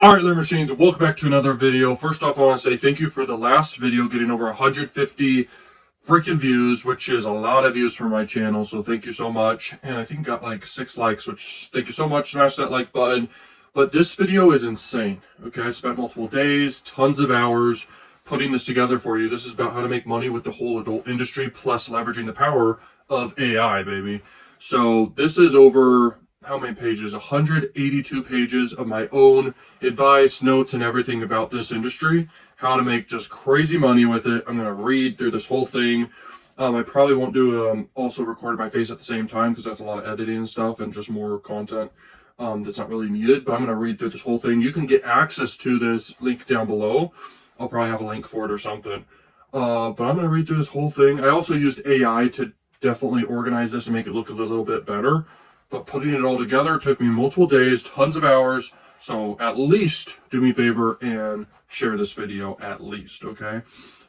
Alright, Learn Machines, welcome back to another video. First off, I want to say thank you for the last video getting over 150 freaking views, which is a lot of views for my channel, so thank you so much. And I think got like 6 likes, which thank you so much. Smash that like button. But this video is insane, okay? I spent multiple days, tons of hours putting this together for you. This is about how to make money with the whole adult industry, plus leveraging the power of AI, baby. So this is over how many pages? 182 pages of my own advice, notes, and everything about this industry, how to make just crazy money with it. I'm going to read through this whole thing. I probably won't do also record my face at the same time because that's a lot of editing and stuff and just more content that's not really needed. But I'm going to read through this whole thing. You can get access to this link down below. I'll probably have a link for it or something. But I'm going to read through this whole thing. I also used AI to definitely organize this and make it look a little bit better. But putting it all together took me multiple days, tons of hours. So at least do me a favor and share this video at least, okay?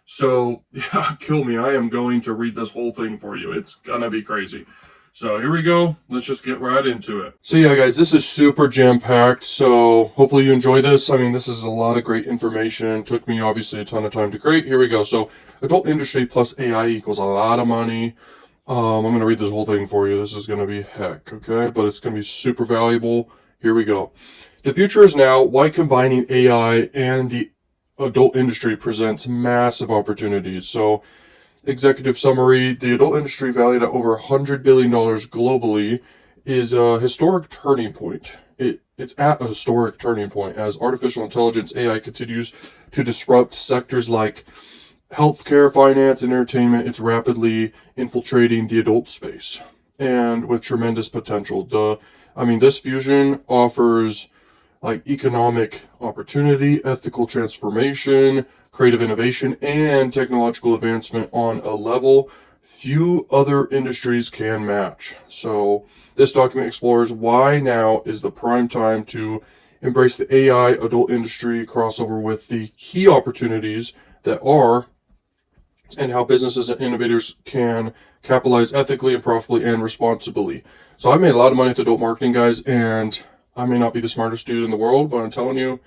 So, yeah, kill me. I am going to read this whole thing for you. It's gonna be crazy. So here we go. Let's just get right into it. So yeah, guys, this is super jam-packed. So hopefully you enjoy this. I mean, this is a lot of great information. Took me obviously a ton of time to create. Here we go. So adult industry plus AI equals a lot of money. I'm going to read this whole thing for you. This is going to be heck, okay? But it's going to be super valuable. Here we go. The future is now. Why combining AI and the adult industry presents massive opportunities. So, executive summary, the adult industry valued at over $100 billion globally is a historic turning point. It's at a historic turning point as artificial intelligence, AI, continues to disrupt sectors like healthcare, finance, and entertainment. It's rapidly infiltrating the adult space and with tremendous potential. This fusion offers like economic opportunity, ethical transformation, creative innovation, and technological advancement on a level few other industries can match. So this document explores why now is the prime time to embrace the AI adult industry crossover with the key opportunities that are, and how businesses and innovators can capitalize ethically and profitably and responsibly. So I made a lot of money with adult marketing, guys, and I may not be the smartest dude in the world, but I'm telling you,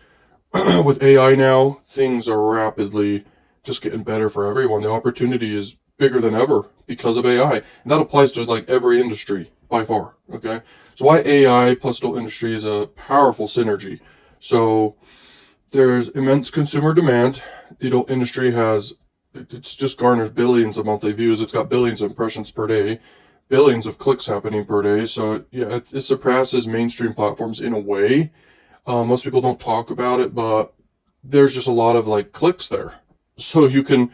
with AI now, things are rapidly just getting better for everyone. The opportunity is bigger than ever because of AI. And that applies to like every industry by far, okay? So why AI plus adult industry is a powerful synergy. So there's immense consumer demand. The adult industry it's just garners billions of monthly views. It's got billions of impressions per day, billions of clicks happening per day. So yeah, it surpasses mainstream platforms in a way. Most people don't talk about it, but there's just a lot of like clicks there. So you can,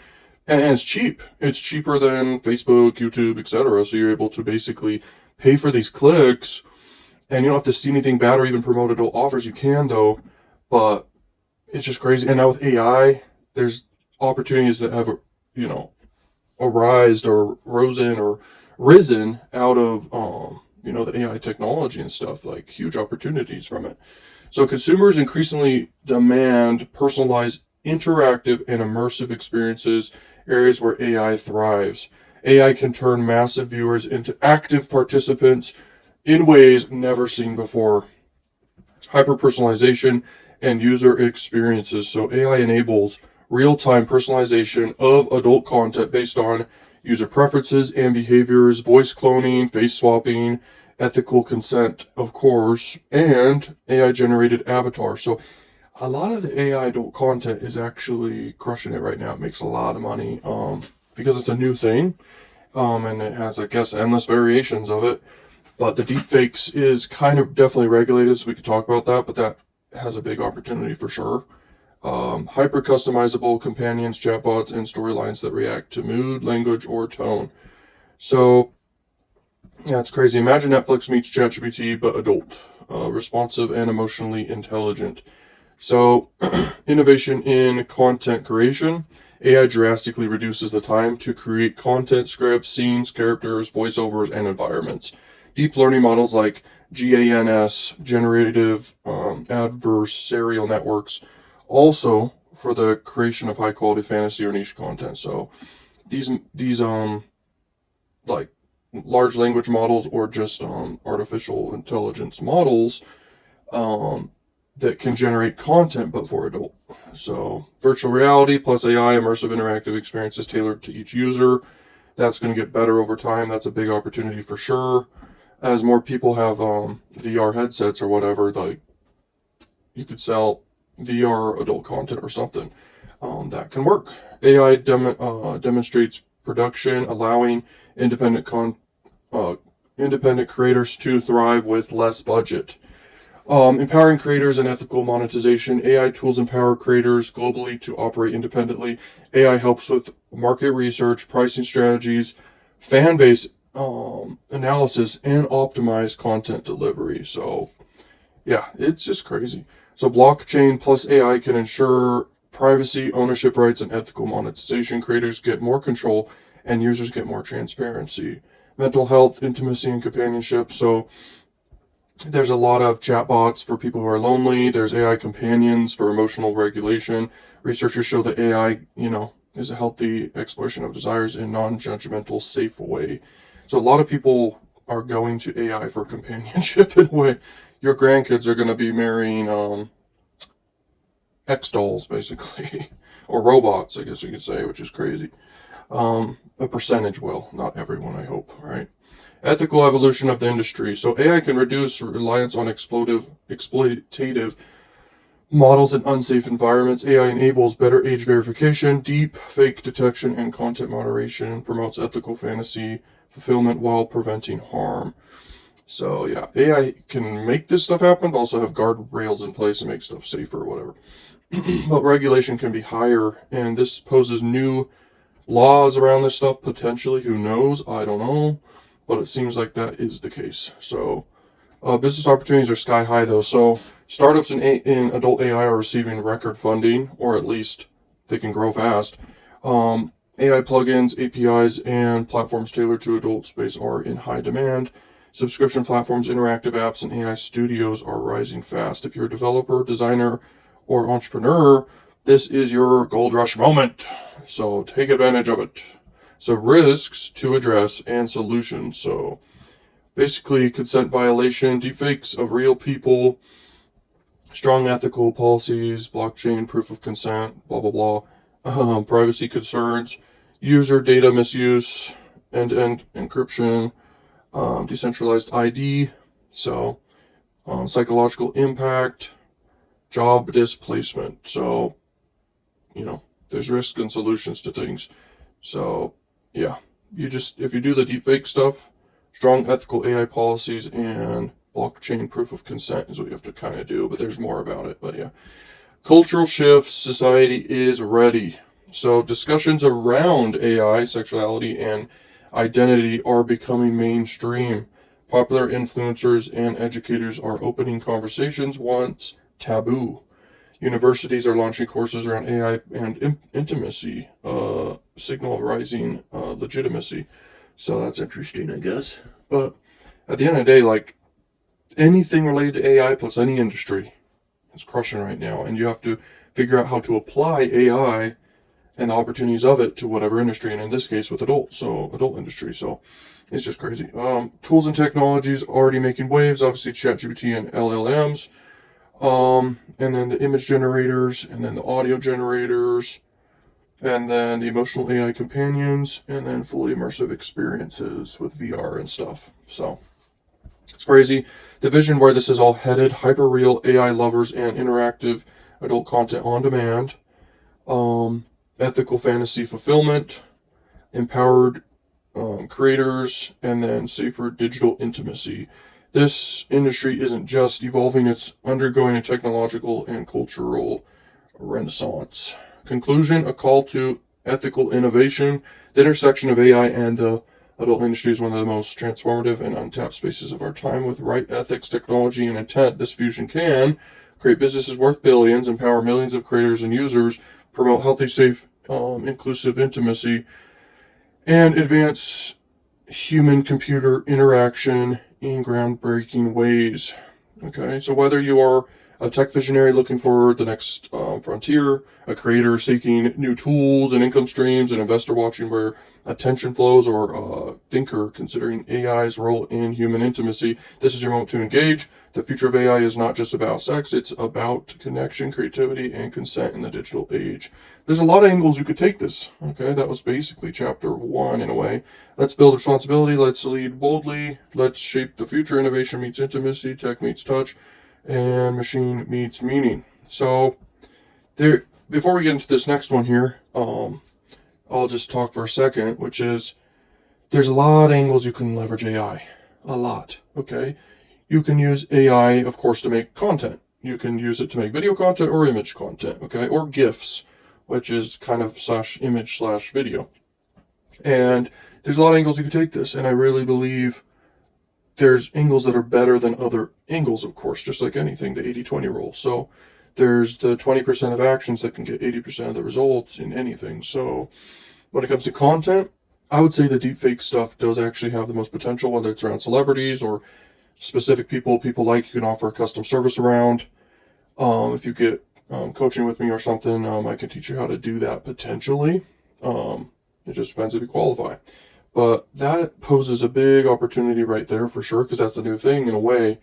and it's cheap. It's cheaper than Facebook, YouTube, etc. So you're able to basically pay for these clicks, and you don't have to see anything bad or even promote adult offers. You can though, but it's just crazy. And now with AI, there's opportunities that have, risen out of, the AI technology and stuff, like huge opportunities from it. So consumers increasingly demand personalized, interactive, and immersive experiences, areas where AI thrives. AI can turn massive viewers into active participants in ways never seen before. Hyper-personalization and user experiences. So AI enables real-time personalization of adult content based on user preferences and behaviors, voice cloning, face swapping, ethical consent, of course, and AI-generated avatars. So a lot of the AI adult content is actually crushing it right now. It makes a lot of money because it's a new thing, and it has, I guess, endless variations of it. But the deepfakes is kind of definitely regulated, so we could talk about that, but that has a big opportunity for sure. Hyper customizable companions, chatbots, and storylines that react to mood, language, or tone. So, yeah, it's crazy. Imagine Netflix meets ChatGPT, but adult, responsive, and emotionally intelligent. So, innovation in content creation. AI drastically reduces the time to create content, scripts, scenes, characters, voiceovers, and environments. Deep learning models like GANs, generative adversarial networks, also for the creation of high quality fantasy or niche content. So these like large language models or just artificial intelligence models that can generate content, but for adult. So virtual reality plus AI, immersive interactive experiences tailored to each user. That's going to get better over time. That's a big opportunity for sure. As more people have VR headsets or whatever, like you could sell VR adult content or something that can work. AI demonstrates production, allowing independent independent creators to thrive with less budget. Empowering creators and ethical monetization. AI tools empower creators globally to operate independently. AI helps with market research, pricing strategies, fan base analysis, and optimized content delivery. So, yeah, it's just crazy. So, blockchain plus AI can ensure privacy, ownership rights, and ethical monetization. Creators get more control, and users get more transparency. Mental health, intimacy, and companionship. So, there's a lot of chatbots for people who are lonely. There's AI companions for emotional regulation. Researchers show that AI, is a healthy exploration of desires in non-judgmental, safe way. So a lot of people are going to AI for companionship in a way. Your grandkids are going to be marrying X dolls, basically, or robots, I guess you could say, which is crazy. A percentage will, not everyone, I hope, right? Ethical evolution of the industry. So AI can reduce reliance on exploitative models in unsafe environments. AI enables better age verification, deep fake detection, and content moderation. Promotes ethical fantasy fulfillment while preventing harm. So yeah, AI can make this stuff happen, but also have guardrails in place and make stuff safer or whatever. But regulation can be higher, and this poses new laws around this stuff potentially. Who knows? I don't know. But it seems like that is the case. So, business opportunities are sky high, though. So, startups in adult AI are receiving record funding, or at least they can grow fast. AI plugins, APIs, and platforms tailored to adult space are in high demand. Subscription platforms, interactive apps, and AI studios are rising fast. If you're a developer, designer, or entrepreneur, this is your gold rush moment. So, take advantage of it. So risks to address and solutions. So basically consent violation, deepfakes of real people, strong ethical policies, blockchain, proof of consent, blah, blah, blah, privacy concerns, user data misuse, end-to-end encryption, decentralized ID, so psychological impact, job displacement. So, there's risks and solutions to things. So, yeah, if you do the deepfake stuff, strong ethical AI policies and blockchain proof of consent is what you have to kind of do, but there's more about it. But yeah, cultural shifts, society is ready. So discussions around AI, sexuality, and identity are becoming mainstream. Popular influencers and educators are opening conversations once taboo. Universities are launching courses around AI and intimacy, signal rising legitimacy. So that's interesting, I guess. But at the end of the day, like anything related to AI plus any industry is crushing right now. And you have to figure out how to apply AI and the opportunities of it to whatever industry. And in this case, with adult industry. So it's just crazy. Tools and technologies already making waves. Obviously, ChatGPT and LLMs. And then the image generators, and then the audio generators, and then the emotional AI companions, and then fully immersive experiences with VR and stuff. So it's crazy. The vision where this is all headed: hyper-real AI lovers and interactive adult content on demand, ethical fantasy fulfillment, empowered creators, and then safer digital intimacy. This industry isn't just evolving, it's undergoing a technological and cultural renaissance. Conclusion: a call to ethical innovation. The intersection of AI and the adult industry is one of the most transformative and untapped spaces of our time. With right ethics, technology, and intent, this fusion can create businesses worth billions, empower millions of creators and users, promote healthy, safe, inclusive intimacy, and advance human-computer interaction in groundbreaking ways. Okay, so whether you are a tech visionary looking for the next frontier, a creator seeking new tools and income streams, an investor watching where attention flows, or a thinker considering AI's role in human intimacy. This is your moment to engage. The future of AI is not just about sex, it's about connection, creativity, and consent in the digital age. There's a lot of angles you could take this. Okay, that was basically chapter 1 in a way. Let's build responsibility, let's lead boldly, let's shape the future. Innovation meets intimacy, tech meets touch, and machine meets meaning. So there, before we get into this next one here, I'll just talk for a second, which is there's a lot of angles you can leverage AI. A lot. Okay. You can use AI, of course, to make content. You can use it to make video content or image content, okay, or GIFs, which is kind of /image/video. And there's a lot of angles you can take this, and I really believe there's angles that are better than other angles, of course, just like anything, the 80-20 rule. So there's the 20% of actions that can get 80% of the results in anything. So when it comes to content, I would say the deepfake stuff does actually have the most potential, whether it's around celebrities or specific people like you can offer a custom service around. If you get coaching with me or something, I can teach you how to do that potentially. It just depends if you qualify. But that poses a big opportunity right there for sure, because that's a new thing in a way.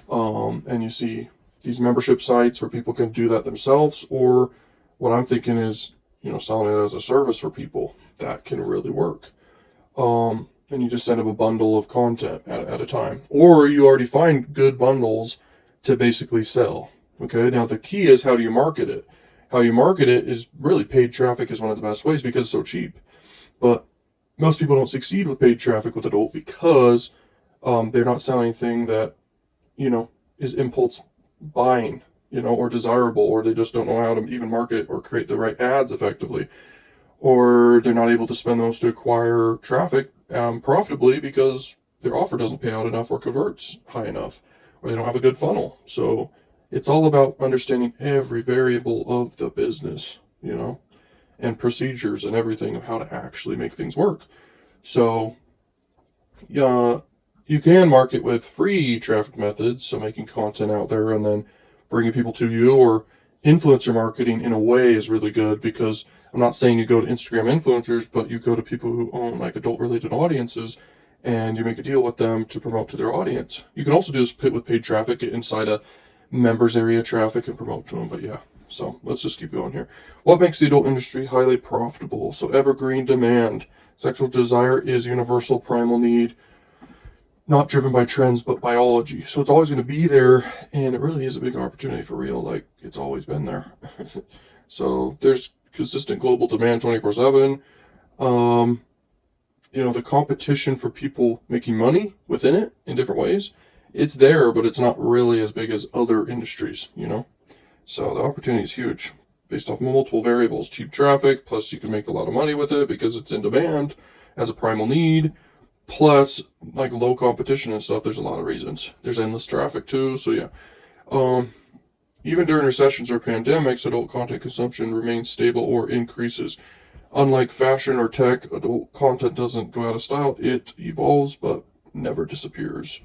And you see these membership sites where people can do that themselves, or what I'm thinking is, selling it as a service for people. That can really work. And you just send them a bundle of content at a time. Or you already find good bundles to basically sell. Okay, now the key is, how do you market it? How you market it is really paid traffic is one of the best ways because it's so cheap. But most people don't succeed with paid traffic with adult because they're not selling anything that, is impulse buying, or desirable, or they just don't know how to even market or create the right ads effectively. Or they're not able to spend those to acquire traffic profitably because their offer doesn't pay out enough or converts high enough, or they don't have a good funnel. So it's all about understanding every variable of the business, and procedures and everything of how to actually make things work. So you can market with free traffic methods, so making content out there and then bringing people to you, or influencer marketing in a way is really good, because I'm not saying you go to Instagram influencers, but you go to people who own like adult related audiences and you make a deal with them to promote to their audience. You can also do this with paid traffic, get inside a members area traffic and promote to them. But yeah, so let's just keep going here. What makes the adult industry highly profitable? So evergreen demand. Sexual desire is universal primal need, not driven by trends, but biology. So it's always going to be there, and it really is a big opportunity for real. Like, it's always been there. So there's consistent global demand 24/7. The competition for people making money within it in different ways, it's there, but it's not really as big as other industries, So the opportunity is huge based off multiple variables. Cheap traffic, plus you can make a lot of money with it because it's in demand as a primal need. Plus, like, low competition and stuff, there's a lot of reasons. There's endless traffic too, so yeah. Even during recessions or pandemics, adult content consumption remains stable or increases. Unlike fashion or tech, adult content doesn't go out of style. It evolves, but never disappears.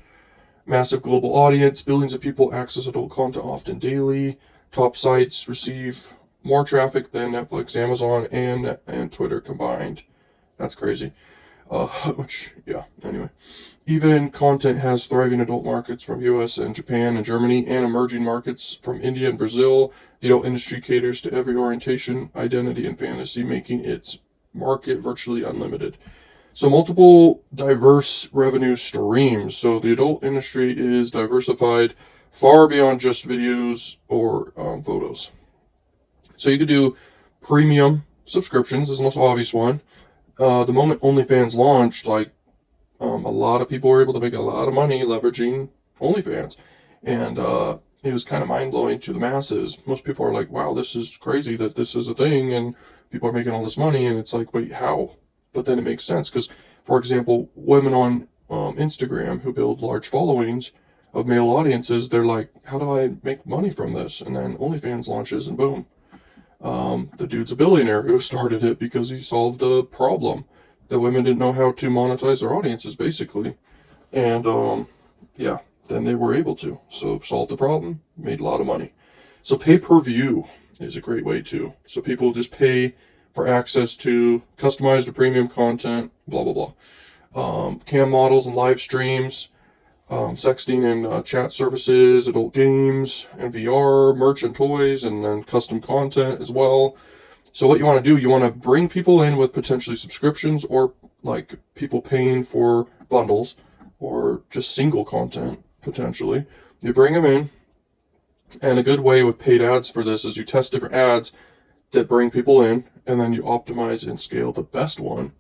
Massive global audience, billions of people access adult content often daily. Top sites receive more traffic than Netflix, Amazon, and Twitter combined. That's crazy. Anyway. Even content has thriving adult markets from US and Japan and Germany, and emerging markets from India and Brazil. The adult industry caters to every orientation, identity, and fantasy, making its market virtually unlimited. So multiple diverse revenue streams. So the adult industry is diversified far beyond just videos or photos. So you could do premium subscriptions, is the most obvious one. The moment OnlyFans launched, a lot of people were able to make a lot of money leveraging OnlyFans. And it was kind of mind-blowing to the masses. Most people are like, wow, this is crazy that this is a thing and people are making all this money. And it's like, wait, how? But then it makes sense because, for example, women on Instagram who build large followings of male audiences, they're like, how do I make money from this? And then OnlyFans launches and boom. The dude's a billionaire who started it because he solved a problem that women didn't know how to monetize their audiences, basically. And then they were able to. So solved the problem, made a lot of money. So pay-per-view. is a great way too. So people just pay for access to customized or premium content, blah, blah, blah. Cam models and live streams, sexting and chat services, adult games and VR, merch and toys, and then custom content as well. So what you want to do, you want to bring people in with potentially subscriptions or like people paying for bundles or just single content potentially. You bring them in, and a good way with paid ads for this is you test different ads that bring people in, and then you optimize and scale the best one.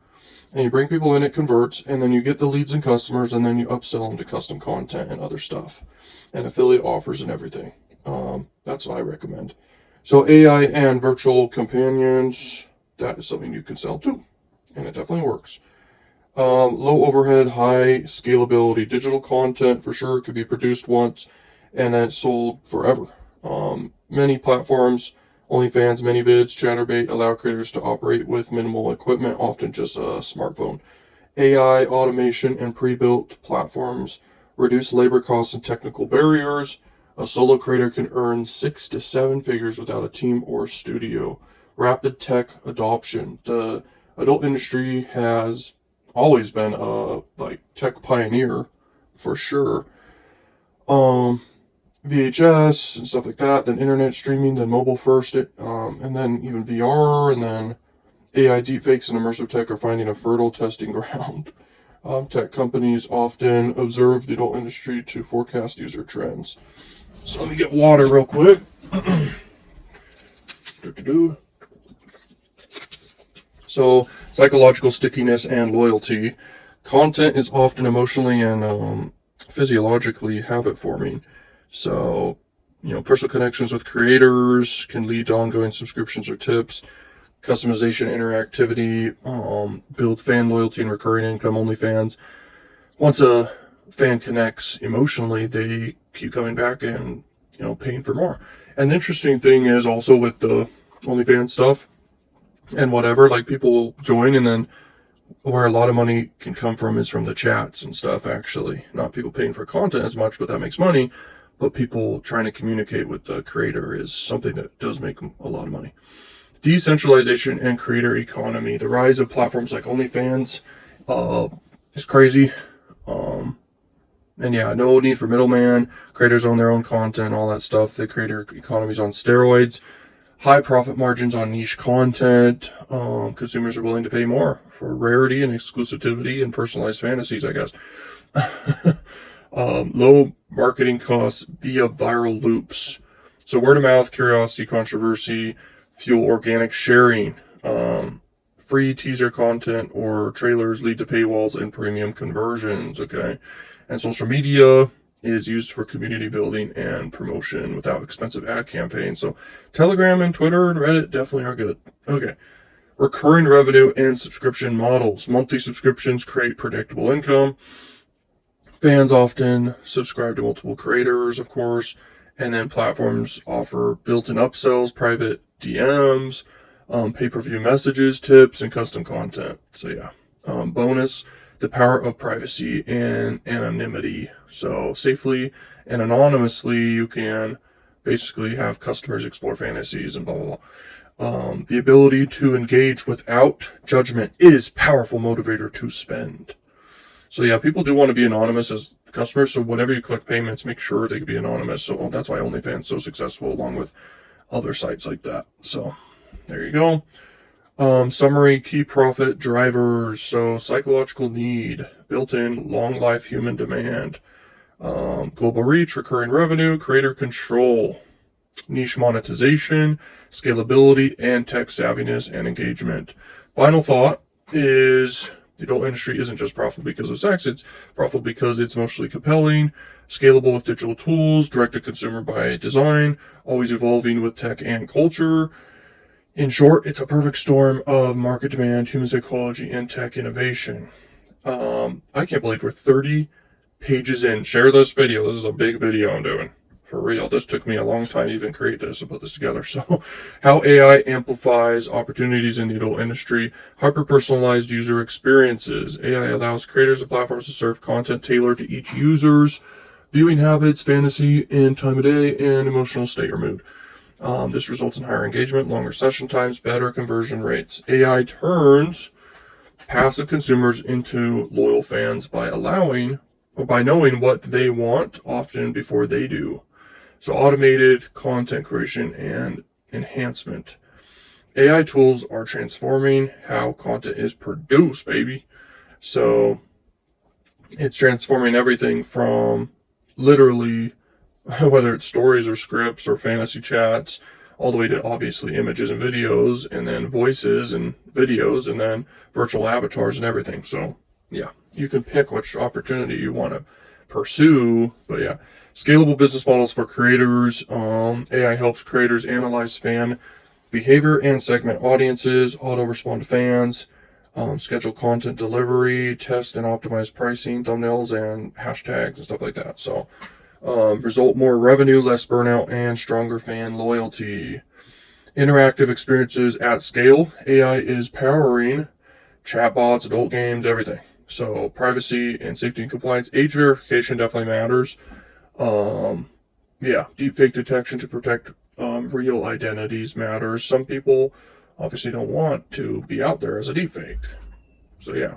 And you bring people in, it converts, and then you get the leads and customers, and then you upsell them to custom content and other stuff, and affiliate offers and everything. That's what I recommend. So AI and virtual companions, that is something you can sell too, and it definitely works. Low overhead, high scalability. Digital content for sure could be produced once and then sold forever. Many platforms, OnlyFans, ManyVids, Chatterbait allow creators to operate with minimal equipment, often just a smartphone. AI, automation, and pre-built platforms reduce labor costs and technical barriers. A solo creator can earn 6 to 7 figures without a team or studio. Rapid tech adoption. The adult industry has always been a tech pioneer for sure. VHS and stuff like that, then internet streaming, then mobile first, and then even VR, and then AI deepfakes and immersive tech are finding a fertile testing ground. Tech companies often observe the adult industry to forecast user trends. So let me get water real quick. So, psychological stickiness and loyalty. Content is often emotionally and physiologically habit forming. So, personal connections with creators can lead to ongoing subscriptions or tips. Customization, interactivity, build fan loyalty and recurring income. OnlyFans. Once a fan connects emotionally, they keep coming back and, paying for more. And the interesting thing is also with the OnlyFans stuff and whatever, like people will join, and then where a lot of money can come from is from the chats and stuff, actually. Not people paying for content as much, but that makes money. But people trying to communicate with the creator is something that does make a lot of money. Decentralization and creator economy. The rise of platforms like OnlyFans is crazy. And yeah, no need for middleman. Creators own their own content, all that stuff. The creator economy's on steroids. High profit margins on niche content. Consumers are willing to pay more for rarity and exclusivity and personalized fantasies, I guess. Low marketing costs via viral loops. So word of mouth, curiosity, controversy, fuel organic sharing. Free teaser content or trailers lead to paywalls and premium conversions, okay? And social media is used for community building and promotion without expensive ad campaigns. So Telegram and Twitter and Reddit definitely are good. Okay. Recurring revenue and subscription models. Monthly subscriptions create predictable income. Fans often subscribe to multiple creators, of course, and then platforms offer built-in upsells, private DMs, pay-per-view messages, tips, and custom content. So yeah, bonus, the power of privacy and anonymity. So safely and anonymously, you can basically have customers explore fantasies and blah, blah, blah. The ability to engage without judgment is powerful motivator to spend. So yeah, people do want to be anonymous as customers. So whenever you collect payments, make sure they can be anonymous. So that's why OnlyFans is so successful, along with other sites like that. So there you go. Summary, key profit drivers. So psychological need, built-in long life human demand, global reach, recurring revenue, creator control, niche monetization, scalability, and tech savviness and engagement. Final thought is the adult industry isn't just profitable because of sex, it's profitable because it's emotionally compelling, scalable with digital tools, direct to consumer by design, always evolving with tech and culture. In short, it's a perfect storm of market demand, human psychology, and tech innovation. I can't believe we're 30 pages in. Share this video. This is a big video I'm doing. For real. This took me a long time to even create this and put this together. So, how AI amplifies opportunities in the adult industry. Hyper-personalized user experiences. AI allows creators and platforms to serve content tailored to each user's viewing habits, fantasy, and time of day, and emotional state or mood. This results in higher engagement, longer session times, better conversion rates. AI turns passive consumers into loyal fans by knowing what they want often before they do. So automated content creation and enhancement. AI tools are transforming how content is produced, baby. So it's transforming everything from literally whether it's stories or scripts or fantasy chats, all the way to obviously images and videos, and then voices and videos, and then virtual avatars and everything. So yeah, you can pick which opportunity you want to pursue. But yeah, scalable business models for creators. AI helps creators analyze fan behavior and segment audiences, auto respond to fans, schedule content delivery, test and optimize pricing, thumbnails, and hashtags and stuff like that. So result more revenue, less burnout, and stronger fan loyalty. Interactive experiences at scale. AI is powering chatbots, adult games, everything. So privacy and safety and compliance. Age verification definitely matters. Deepfake detection to protect real identities matters. Some people obviously don't want to be out there as a deepfake. So yeah.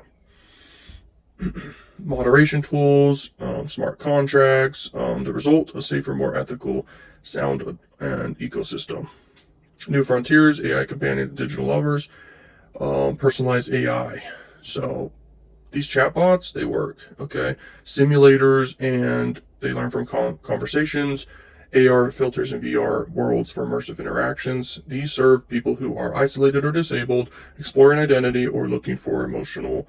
Moderation tools, smart contracts, the result, a safer, more ethical sound and ecosystem. New frontiers, AI companion digital lovers, personalized AI. So these chatbots, they work, okay? Simulators, and they learn from conversations, AR filters and VR worlds for immersive interactions. These serve people who are isolated or disabled, exploring identity, or looking for emotional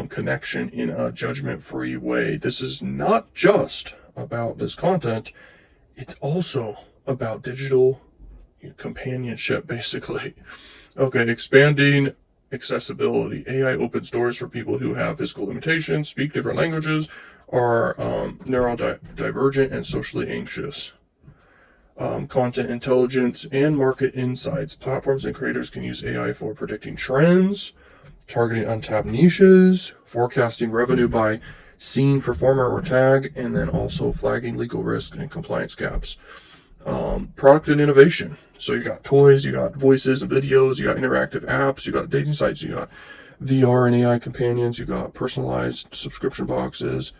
connection in a judgment-free way. This is not just about this content, it's also about digital companionship, basically. Okay, expanding accessibility. AI opens doors for people who have physical limitations, speak different languages, are neurodivergent, and socially anxious. Content intelligence and market insights. Platforms and creators can use AI for predicting trends, targeting untapped niches, forecasting revenue by scene, performer, or tag, and then also flagging legal risk and compliance gaps. Product and innovation. So you got toys, you got voices and videos, you got interactive apps, you got dating sites, you got VR and AI companions, you got personalized subscription boxes,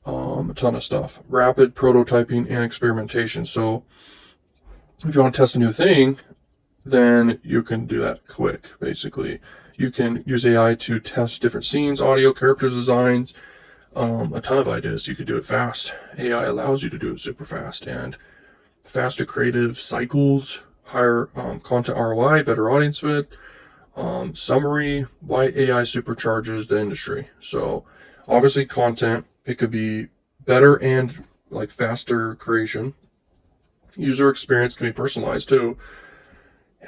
a ton of stuff. Rapid prototyping and experimentation. So if you want to test a new thing, then you can do that quick, basically. You can use AI to test different scenes, audio, characters, designs, a ton of ideas. You could do it fast. AI allows you to do it super fast, and faster creative cycles, higher content ROI, better audience fit. Summary, why AI supercharges the industry. So obviously content, it could be better and like faster creation. User experience can be personalized too.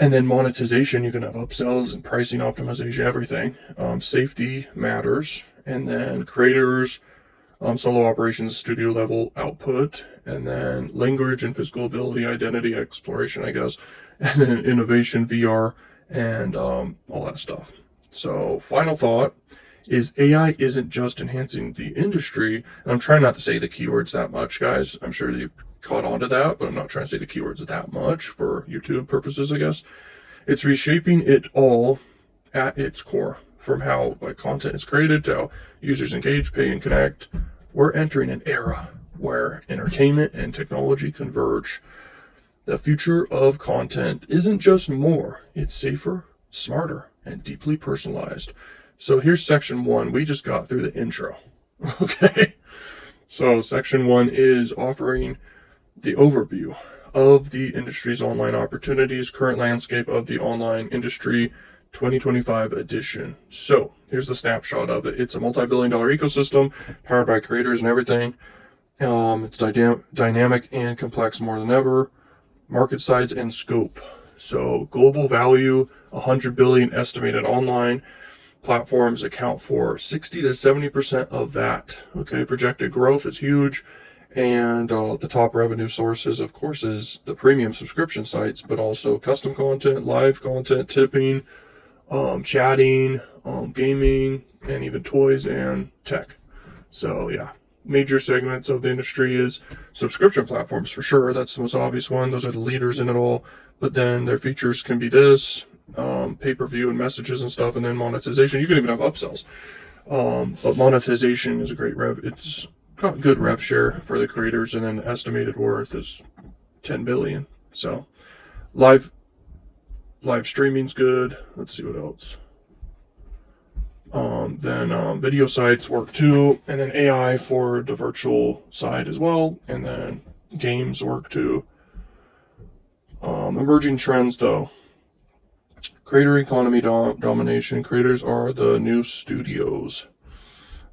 And then monetization, you can have upsells and pricing optimization, everything. Safety matters. And then creators, solo operations, studio level output. And then language and physical ability, identity exploration, I guess. And then innovation, VR, and all that stuff. So final thought is AI isn't just enhancing the industry. And I'm trying not to say the keywords that much, guys. I'm sure you caught on to that, but I'm not trying to say the keywords that much for YouTube purposes, I guess. It's reshaping it all at its core, from how content is created to how users engage, pay, and connect. We're entering an era where entertainment and technology converge. The future of content isn't just more, it's safer, smarter, and deeply personalized. So here's section 1. We just got through the intro. Okay. So section 1 is offering the overview of the industry's online opportunities, current landscape of the online industry, 2025 edition. So here's the snapshot of it. It's a multi-billion-dollar ecosystem powered by creators and everything. It's dynamic and complex more than ever. Market size and scope. So global value, 100 billion estimated online. Platforms account for 60 to 70% of that. Okay, projected growth is huge. And the top revenue sources, of course, is the premium subscription sites, but also custom content, live content, tipping, chatting, gaming, and even toys and tech. So yeah, major segments of the industry is subscription platforms for sure. That's the most obvious one. Those are the leaders in it all. But then their features can be this, pay-per-view and messages and stuff, and then monetization. You can even have upsells. But monetization is a great rev. It's got good rev share for the creators, and then estimated worth is 10 billion. So live streaming's good. Let's see what else. Then video sites work too, and then AI for the virtual side as well, and then games work too. Emerging trends though. Creator economy domination. Creators are the new studios.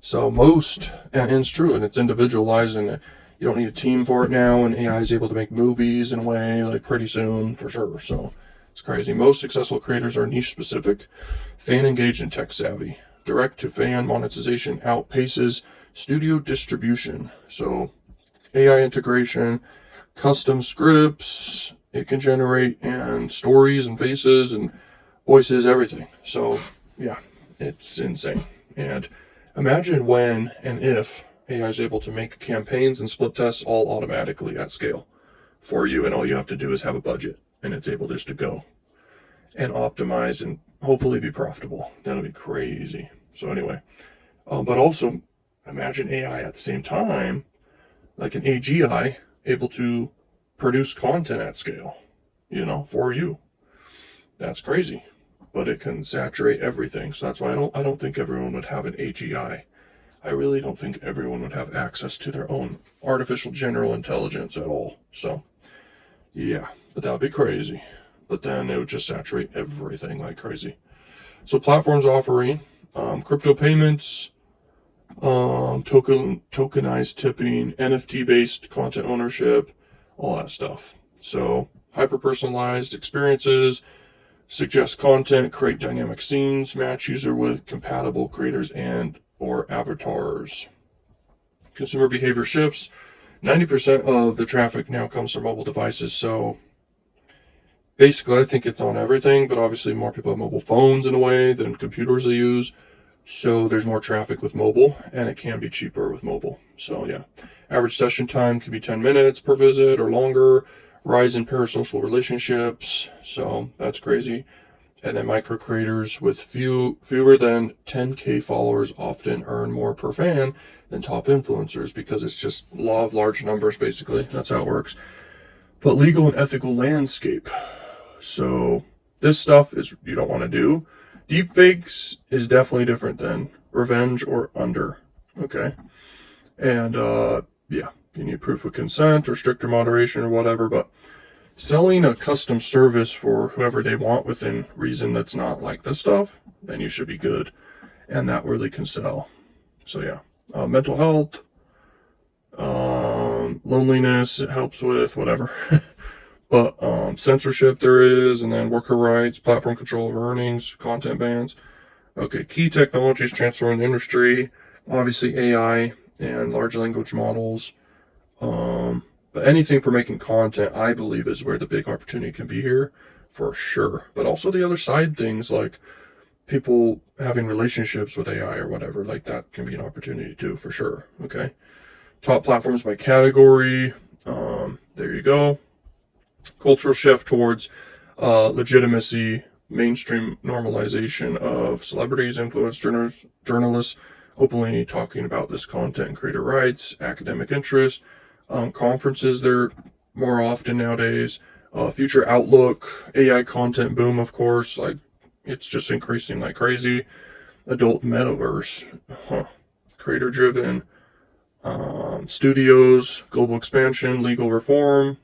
So and it's true, and it's individualized, and you don't need a team for it now, and AI is able to make movies in a way, like pretty soon, for sure. So it's crazy. Most successful creators are niche specific, fan engaged, and tech savvy. Direct to fan monetization outpaces studio distribution. So AI integration, custom scripts, it can generate, and stories and faces and voices, everything. So yeah, it's insane. And imagine when and if AI is able to make campaigns and split tests all automatically at scale for you, and all you have to do is have a budget, and it's able just to go and optimize and hopefully be profitable. That'll be crazy. So anyway, but also imagine AI at the same time, like an AGI, able to produce content at scale, for you. That's crazy, but it can saturate everything. So that's why I don't think everyone would have an AGI. I really don't think everyone would have access to their own artificial general intelligence at all. So yeah, but that would be crazy. But then it would just saturate everything like crazy. So platforms offering crypto payments, tokenized tipping, NFT-based content ownership, all that stuff. So hyper-personalized experiences, suggest content, create dynamic scenes, match user with compatible creators and or avatars. Consumer behavior shifts. 90% of the traffic now comes from mobile devices. So basically, I think it's on everything, but obviously more people have mobile phones in a way than computers they use. So there's more traffic with mobile, and it can be cheaper with mobile. So yeah, average session time can be 10 minutes per visit or longer. Rise in parasocial relationships. So that's crazy. And then micro creators with fewer than 10K followers often earn more per fan than top influencers, because it's just law of large numbers, basically. That's how it works. But legal and ethical landscape. So this stuff is you don't want to do. Deepfakes is definitely different than revenge or under. Okay. And yeah, you need proof of consent or stricter moderation or whatever, but selling a custom service for whoever they want within reason that's not like this stuff, then you should be good. And that really can sell. So yeah, mental health, loneliness, it helps with whatever. But censorship there is, and then worker rights, platform control of earnings, content bans. Okay, key technologies transforming the industry, obviously AI and large language models. But anything for making content, I believe, is where the big opportunity can be here, for sure. But also the other side things, like people having relationships with AI or whatever, like that can be an opportunity too, for sure. Okay. Top platforms by category. There you go. Cultural shift towards legitimacy, mainstream normalization of celebrities, influencers, journalists openly talking about this content and creator rights, academic interest. Conferences, they're more often nowadays. Future outlook, AI content boom, of course, like it's just increasing like crazy. Adult metaverse, creator driven, studios, global expansion, legal reform.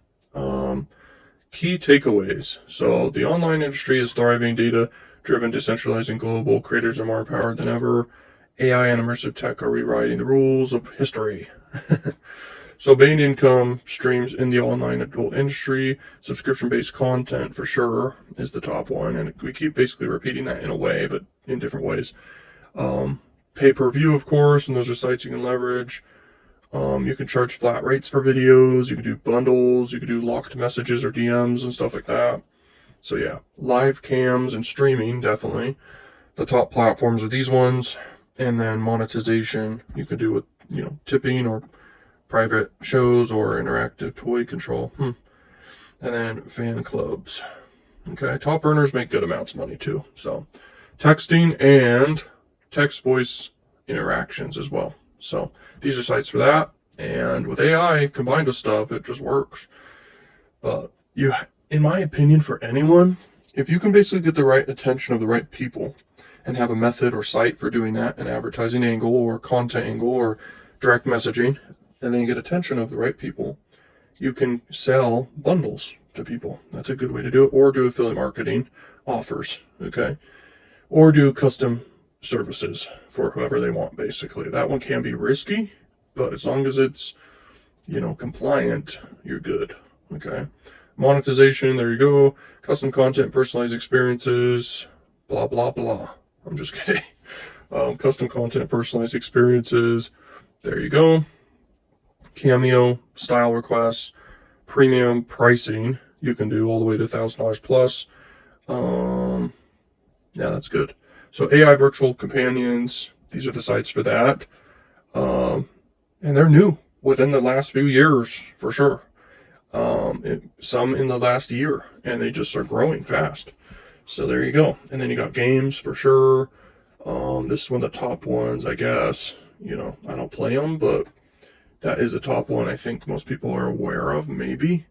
Key takeaways. So the online industry is thriving, data driven, decentralized, and global. Creators are more empowered than ever. AI and immersive tech are rewriting the rules of history. So main income streams in the online adult industry, subscription-based content for sure is the top one, and we keep basically repeating that in a way, but in different ways. Pay-per-view, of course, and those are sites you can leverage. You can charge flat rates for videos, you can do bundles, you can do locked messages or DMs and stuff like that. So yeah, live cams and streaming, definitely. The top platforms are these ones. And then monetization, you can do with tipping or private shows or interactive toy control. And then fan clubs. Okay, top earners make good amounts of money too. So texting and text voice interactions as well. So these are sites for that. And with AI combined with stuff, it just works. But in my opinion, for anyone, if you can basically get the right attention of the right people and have a method or site for doing that, an advertising angle or content angle or direct messaging, and then you get attention of the right people, you can sell bundles to people. That's a good way to do it. Or do affiliate marketing offers, okay? Or do custom services for whoever they want, basically. That one can be risky, but as long as it's, compliant, you're good, okay? Monetization, there you go. Custom content, personalized experiences, blah, blah, blah. I'm just kidding. Custom content, personalized experiences, there you go. Cameo, style requests, premium pricing, you can do all the way to $1,000 plus. Yeah, that's good. So AI virtual companions, these are the sites for that. And they're new within the last few years, for sure. Some in the last year, and they just are growing fast. So there you go. And then you got games for sure. This is one of the top ones, I guess. I don't play them, but that is the top one I think most people are aware of, maybe.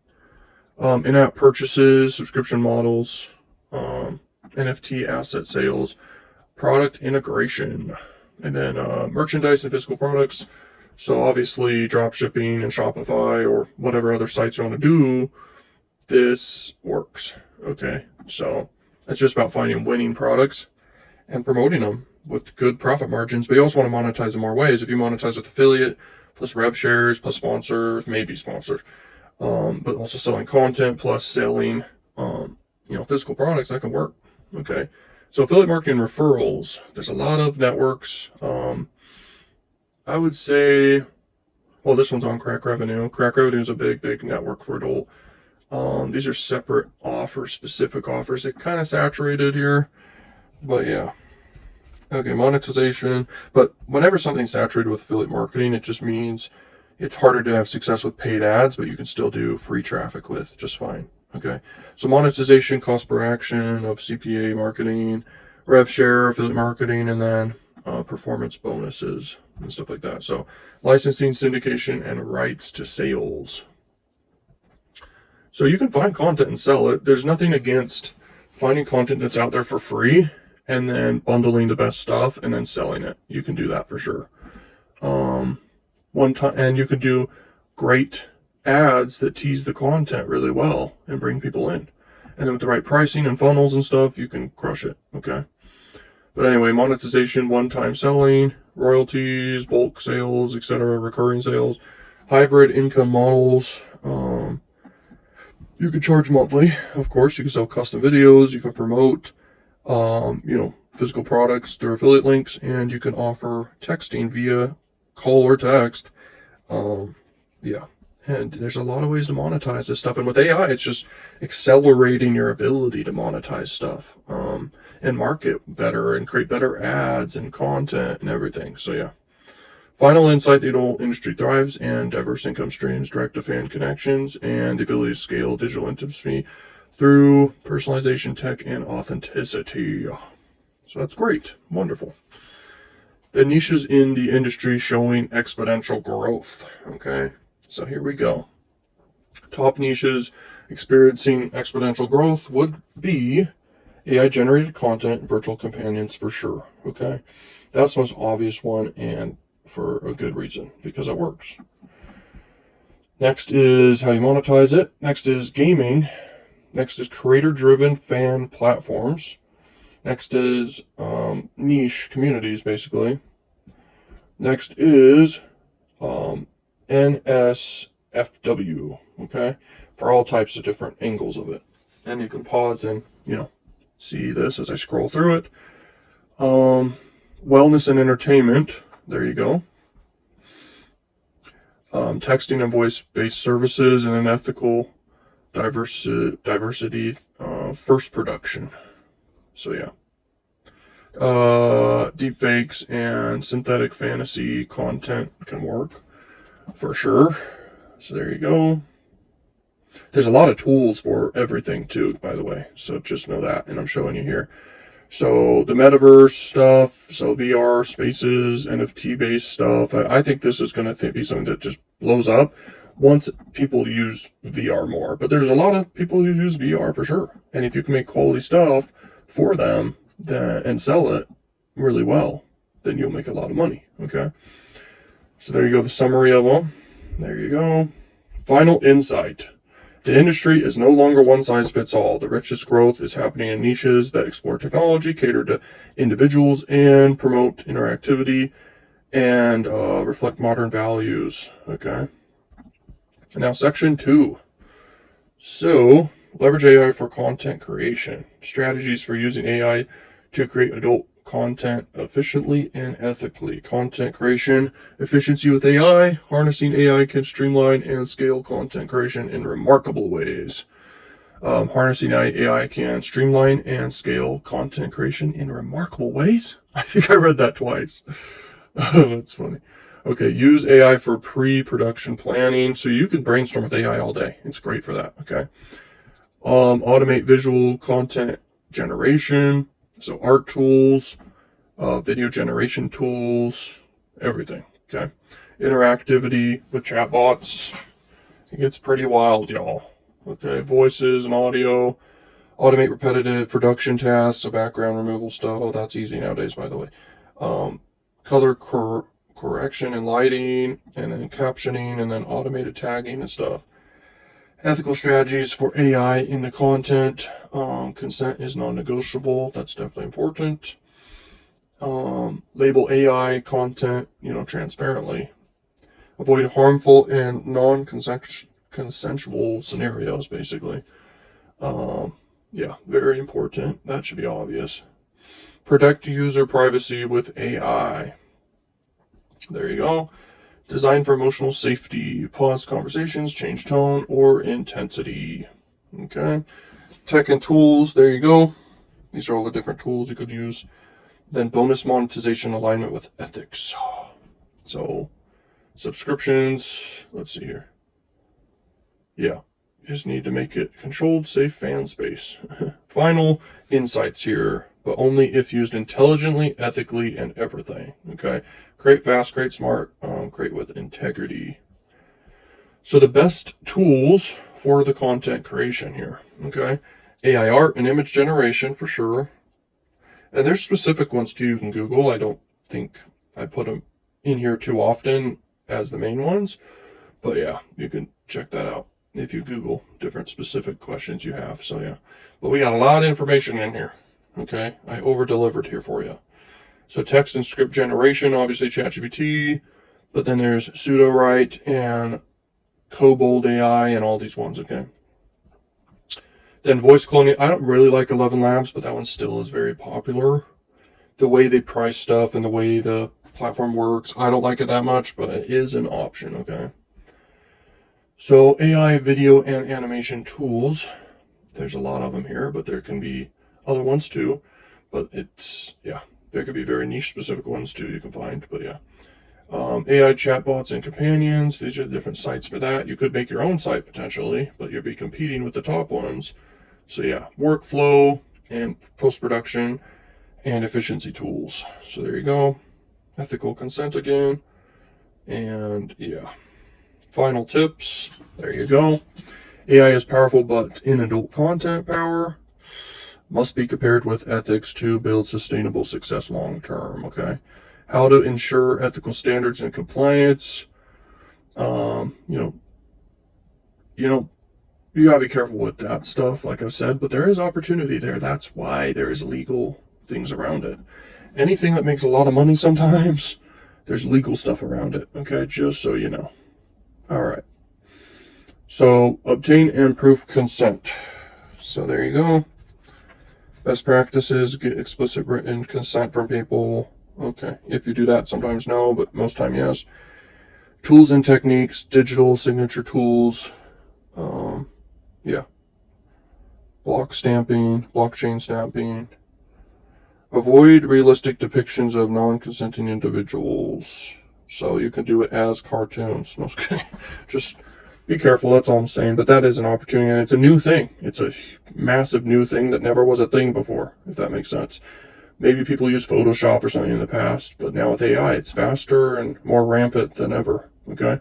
In-app purchases, subscription models, NFT asset sales, product integration, and then merchandise and physical products. So obviously drop shipping and Shopify or whatever other sites you want to do, this works. Okay, so it's just about finding winning products and promoting them with good profit margins. But you also want to monetize in more ways. If you monetize with affiliate, plus rev shares, plus sponsors, maybe sponsors, but also selling content, plus selling, physical products, that can work. Okay, so affiliate marketing referrals, there's a lot of networks. I would say, well, this one's on Crack Revenue. Crack Revenue is a big network for adult. These are separate offers, specific offers. It kind of saturated here, but yeah. Okay, monetization. But whenever something's saturated with affiliate marketing, it just means it's harder to have success with paid ads, but you can still do free traffic with just fine. Okay, so monetization, cost per action of CPA marketing, rev share, affiliate marketing, and then performance bonuses and stuff like that. So licensing, syndication, and rights to sales. So you can find content and sell it. There's nothing against finding content that's out there for free and then bundling the best stuff and then selling it. You can do that for sure. One time, and you can do great ads that tease the content really well and bring people in. And then with the right pricing and funnels and stuff, you can crush it. Okay. But anyway, monetization, one-time selling, royalties, bulk sales, etc., recurring sales, hybrid income models. You could charge monthly, of course. You can sell custom videos. You can promote, physical products through affiliate links, and you can offer texting via call or text. Yeah. And there's a lot of ways to monetize this stuff. And with AI, it's just accelerating your ability to monetize stuff, and market better and create better ads and content and everything. So yeah. Final insight, the adult industry thrives and diverse income streams, direct-to-fan connections, and the ability to scale digital intimacy through personalization, tech, and authenticity. So that's great. Wonderful. The niches in the industry showing exponential growth. Okay, so here we go. Top niches experiencing exponential growth would be AI-generated content, virtual companions for sure. Okay, that's the most obvious one, and for a good reason, because it works. Next is how you monetize it. Next is gaming. Next is creator-driven fan platforms. Next is niche communities, basically. Next is NSFW, okay, for all types of different angles of it. And you can pause and, see this as I scroll through it. Wellness and entertainment, there you go. Texting and voice-based services, and an ethical diversity first production. So yeah. Deepfakes and synthetic fantasy content can work for sure. So there you go. There's a lot of tools for everything too, by the way. So just know that, and I'm showing you here. So the metaverse stuff, so VR spaces, NFT based stuff. I think this is going to be something that just blows up once people use VR more. But there's a lot of people who use VR for sure. And if you can make quality stuff for them and sell it really well, then you'll make a lot of money. Okay. So there you go, the summary of them. There you go. Final insight. The industry is no longer one size fits all. The richest growth is happening in niches that explore technology, cater to individuals, and promote interactivity and reflect modern values. Okay. And now section 2. So, leverage AI for content creation. Strategies for using AI to create adult content efficiently and ethically. Content creation efficiency with AI. Harnessing AI can streamline and scale content creation in remarkable ways. Harnessing AI can streamline and scale content creation in remarkable ways. I think I read that twice. That's funny. Okay, use AI for pre-production planning. So you can brainstorm with AI all day. It's great for that. Okay. Automate visual content generation. So art tools, video generation tools, everything. Okay. Interactivity with chatbots. It gets pretty wild, y'all. Okay. Voices and audio. Automate repetitive production tasks. So background removal stuff. Oh, that's easy nowadays, by the way. Color correction and lighting, and then captioning, and then automated tagging and stuff. Ethical strategies for AI in the content. Consent is non-negotiable. That's definitely important. Label AI content, transparently. Avoid harmful and non-consensual scenarios, basically. Yeah, very important. That should be obvious. Protect user privacy with AI. There you go. Design for emotional safety. Pause conversations, change tone or intensity. Okay. Tech and tools. There you go. These are all the different tools you could use. Then bonus monetization alignment with ethics. So subscriptions. Let's see here. Yeah. You just need to make it controlled, safe fan space. Final insights here, but only if used intelligently, ethically, and everything. Okay. Create fast, create smart, create with integrity. So the best tools for the content creation here. Okay. AI art and image generation for sure. And there's specific ones too you can Google. I don't think I put them in here too often as the main ones. But yeah, you can check that out if you Google different specific questions you have. So yeah. But we got a lot of information in here. Okay. I over-delivered here for you. So text and script generation, obviously ChatGPT. But then there's Pseudo-Write and Kobold AI and all these ones, okay? Then voice cloning. I don't really like 11 Labs, but that one still is very popular. The way they price stuff and the way the platform works, I don't like it that much, but it is an option, okay? So AI video and animation tools. There's a lot of them here, but there can be other ones too. But it's, yeah, there could be very niche specific ones too you can find, but yeah. AI chatbots and companions. These are the different sites for that. You could make your own site potentially, but you'll be competing with the top ones. So yeah, workflow and post-production and efficiency tools. So there you go. Ethical consent again. And yeah, final tips. There you go. AI is powerful, but in adult content power must be compared with ethics to build sustainable success long term. Okay. How to ensure ethical standards and compliance. You gotta be careful with that stuff, like I've said, but there is opportunity there. That's why there is legal things around it. Anything that makes a lot of money sometimes, there's legal stuff around it. Okay, just so you know. All right. So obtain and proof consent. So there you go. Best practices, get explicit written consent from people. Okay, if you do that, sometimes no, but most time yes. Tools and techniques, digital signature tools. Yeah. Blockchain stamping. Avoid realistic depictions of non-consenting individuals. So you can do it as cartoons. No, just be careful, that's all I'm saying. But that is an opportunity, and it's a new thing. It's a massive new thing that never was a thing before, if that makes sense. Maybe people use Photoshop or something in the past, but now with AI, it's faster and more rampant than ever, okay?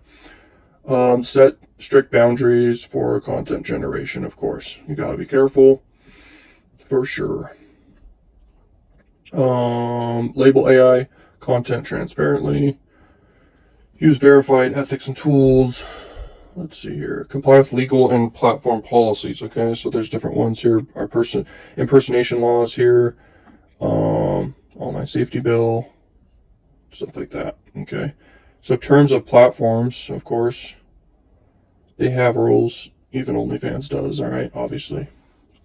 Set strict boundaries for content generation, of course. You gotta be careful, for sure. Label AI content transparently. Use verified ethics and tools. Let's see here. Comply with legal and platform policies, okay? So there's different ones here. Our impersonation laws here. Online safety bill, stuff like that. Okay, so terms of platforms, of course, they have rules. Even OnlyFans does. All right, obviously.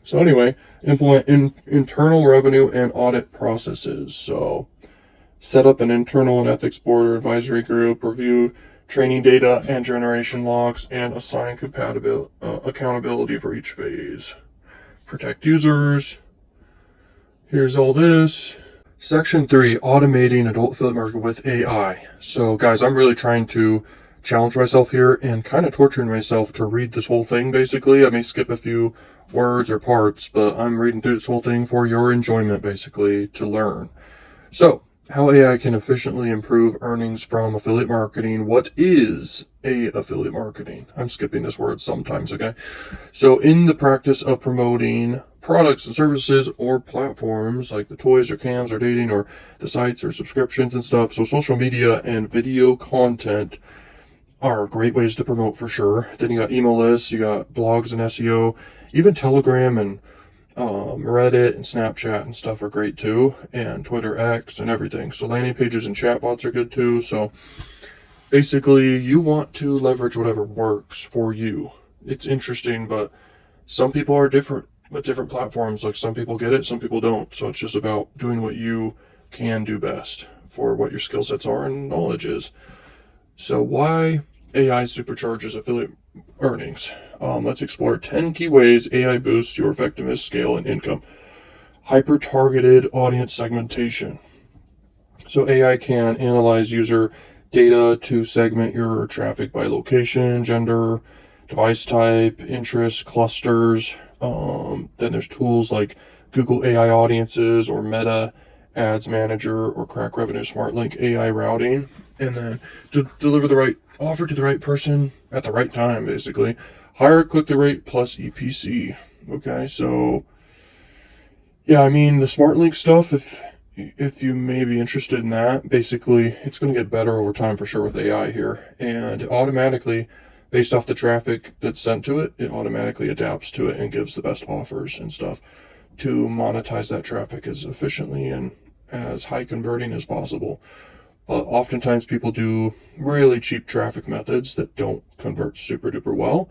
So anyway, implement internal revenue and audit processes. So set up an internal and ethics board or advisory group. Review training data and generation logs, and assign accountability for each phase. Protect users. Here's all this. Section 3, automating adult affiliate marketing with AI. So guys, I'm really trying to challenge myself here and kind of torturing myself to read this whole thing, basically. I may skip a few words or parts, but I'm reading through this whole thing for your enjoyment, basically, to learn. So, how AI can efficiently improve earnings from affiliate marketing. What is affiliate marketing? I'm skipping this word sometimes, okay? So in the practice of promoting products and services or platforms like the toys or cams or dating or the sites or subscriptions and stuff. So social media and video content are great ways to promote for sure. Then you got email lists, you got blogs and SEO, even Telegram and Reddit and Snapchat and stuff are great too, and Twitter X and everything. So landing pages and chatbots are good too. So basically, you want to leverage whatever works for you. It's interesting, but some people are different with different platforms. Like some people get it, some people don't. So it's just about doing what you can do best for what your skill sets are and knowledge is. So why AI supercharges affiliate earnings? Let's explore 10 key ways AI boosts your effectiveness, scale, and income. Hyper-targeted audience segmentation. So AI can analyze user data to segment your traffic by location, gender, device type, interest, clusters. Then there's tools like Google AI Audiences or Meta Ads Manager or Crack Revenue SmartLink AI routing. And then to deliver the right offer to the right person at the right time, basically. Higher click-through rate plus EPC. Okay, so yeah, I mean the SmartLink stuff, if you may be interested in that, basically it's going to get better over time for sure with AI here. And automatically, based off the traffic that's sent to it, it automatically adapts to it and gives the best offers and stuff to monetize that traffic as efficiently and as high converting as possible. But oftentimes people do really cheap traffic methods that don't convert super duper well,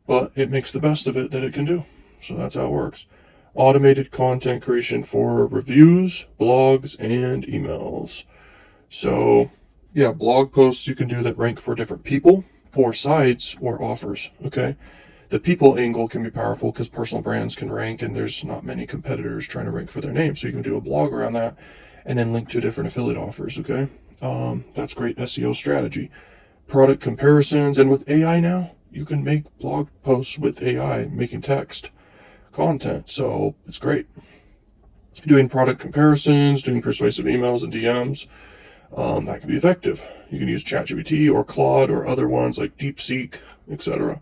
but it makes the best of it that it can do. So that's how it works. Automated content creation for reviews, blogs, and emails. So yeah, blog posts you can do that rank for different people or sites or offers, okay? The people angle can be powerful because personal brands can rank and there's not many competitors trying to rank for their name. So you can do a blog around that and then link to different affiliate offers, okay? That's great SEO strategy. Product comparisons, and with AI now, you can make blog posts with AI making text content, so it's great. Doing product comparisons, doing persuasive emails and DMs, that can be effective. You can use ChatGPT or Claude or other ones like DeepSeek, etc.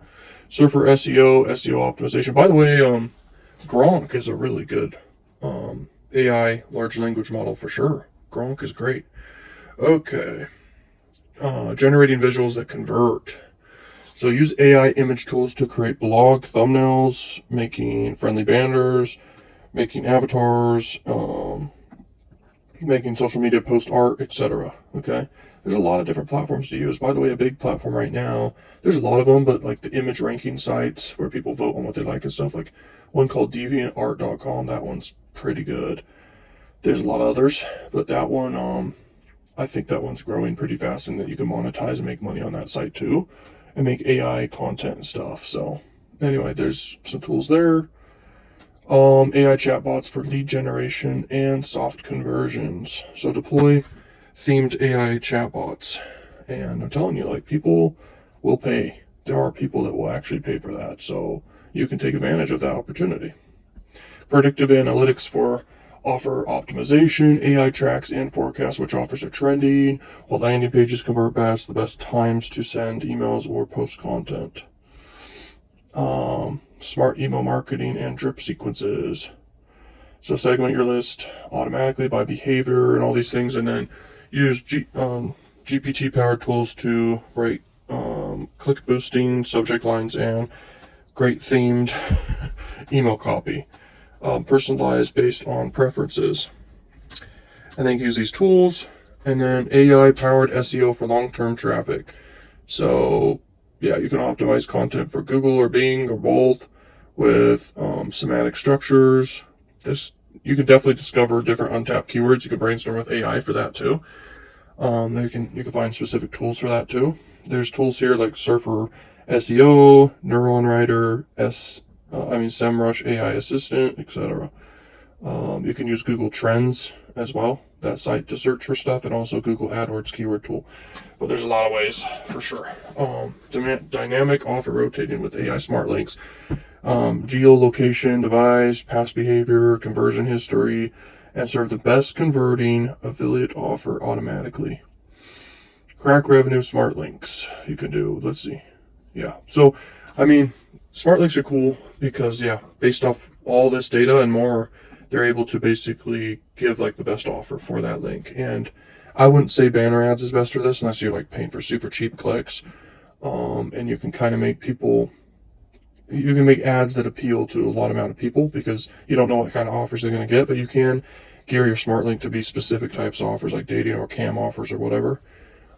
Surfer SEO optimization. By the way, Gronk is a really good AI large language model for sure. Gronk is great. Okay. Generating visuals that convert. So use AI image tools to create blog thumbnails, making friendly banners, making avatars, making social media post art, etc. Okay. There's a lot of different platforms to use. By the way, a big platform right now, there's a lot of them, but like the image ranking sites where people vote on what they like and stuff, like one called deviantart.com, that one's pretty good. There's a lot of others, but that one, I think that one's growing pretty fast and that you can monetize and make money on that site too and make AI content and stuff. So anyway, there's some tools there. AI chatbots for lead generation and soft conversions. So deploy themed AI chatbots. And I'm telling you, like, people will pay. There are people that will actually pay for that. So you can take advantage of that opportunity. Predictive analytics for offer optimization. AI tracks and forecasts which offers are trending, what landing pages convert best, the best times to send emails or post content. Smart email marketing and drip sequences. So segment your list automatically by behavior and all these things, and then use GPT-powered tools to write click boosting subject lines and great themed email copy, personalized based on preferences. And then use these tools, and then AI-powered SEO for long-term traffic. So yeah, you can optimize content for Google or Bing or both with semantic structures. You can definitely discover different untapped keywords. You can brainstorm with AI for that too. You can find specific tools for that too. There's tools here like Surfer SEO, Neuron Writer, SEMrush AI Assistant, etc. You can use Google Trends as well, that site, to search for stuff, and also Google AdWords keyword tool. But there's a lot of ways for sure. Dynamic offer rotating with AI smart links, geolocation, device, past behavior, conversion history, and serve the best converting affiliate offer automatically. Crack revenue smart links. You can do, let's see. Yeah. So, I mean, smart links are cool because, yeah, based off all this data and more, they're able to basically give like the best offer for that link. And I wouldn't say banner ads is best for this unless you're like paying for super cheap clicks. And you can kind of you can make ads that appeal to a lot amount of people because you don't know what kind of offers they're going to get, but you can gear your smart link to be specific types of offers like dating or cam offers or whatever.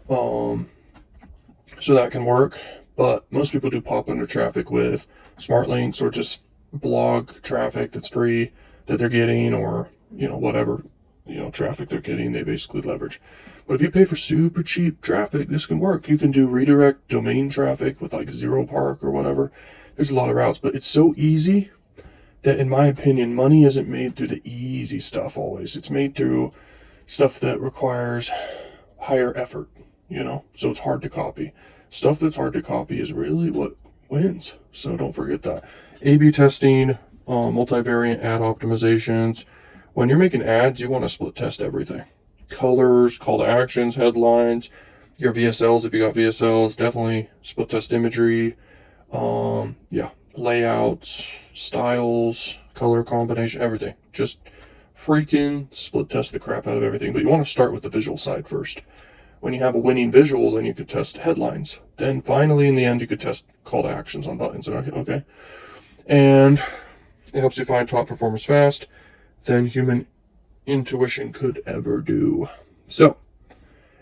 So that can work, but most people do pop under traffic with smart links or just blog traffic that's free that they're getting, or whatever traffic they're getting, they basically leverage. But if you pay for super cheap traffic, this can work. You can do redirect domain traffic with like Zero Park or whatever. There's a lot of routes, but it's so easy that, in my opinion, money isn't made through the easy stuff always. It's made through stuff that requires higher effort, so it's hard to copy. Stuff that's hard to copy is really what wins. So don't forget that. A/B testing, multivariant ad optimizations. When you're making ads, you want to split test everything. Colors, call to actions, headlines, your VSLs, if you got VSLs, definitely split test imagery. Layouts, styles, color combination, everything. Just freaking split test the crap out of everything. But you want to start with the visual side first. When you have a winning visual, then you could test headlines. Then finally, in the end, you could test call to actions on buttons. Okay. And it helps you find top performers fast than human intuition could ever do. So,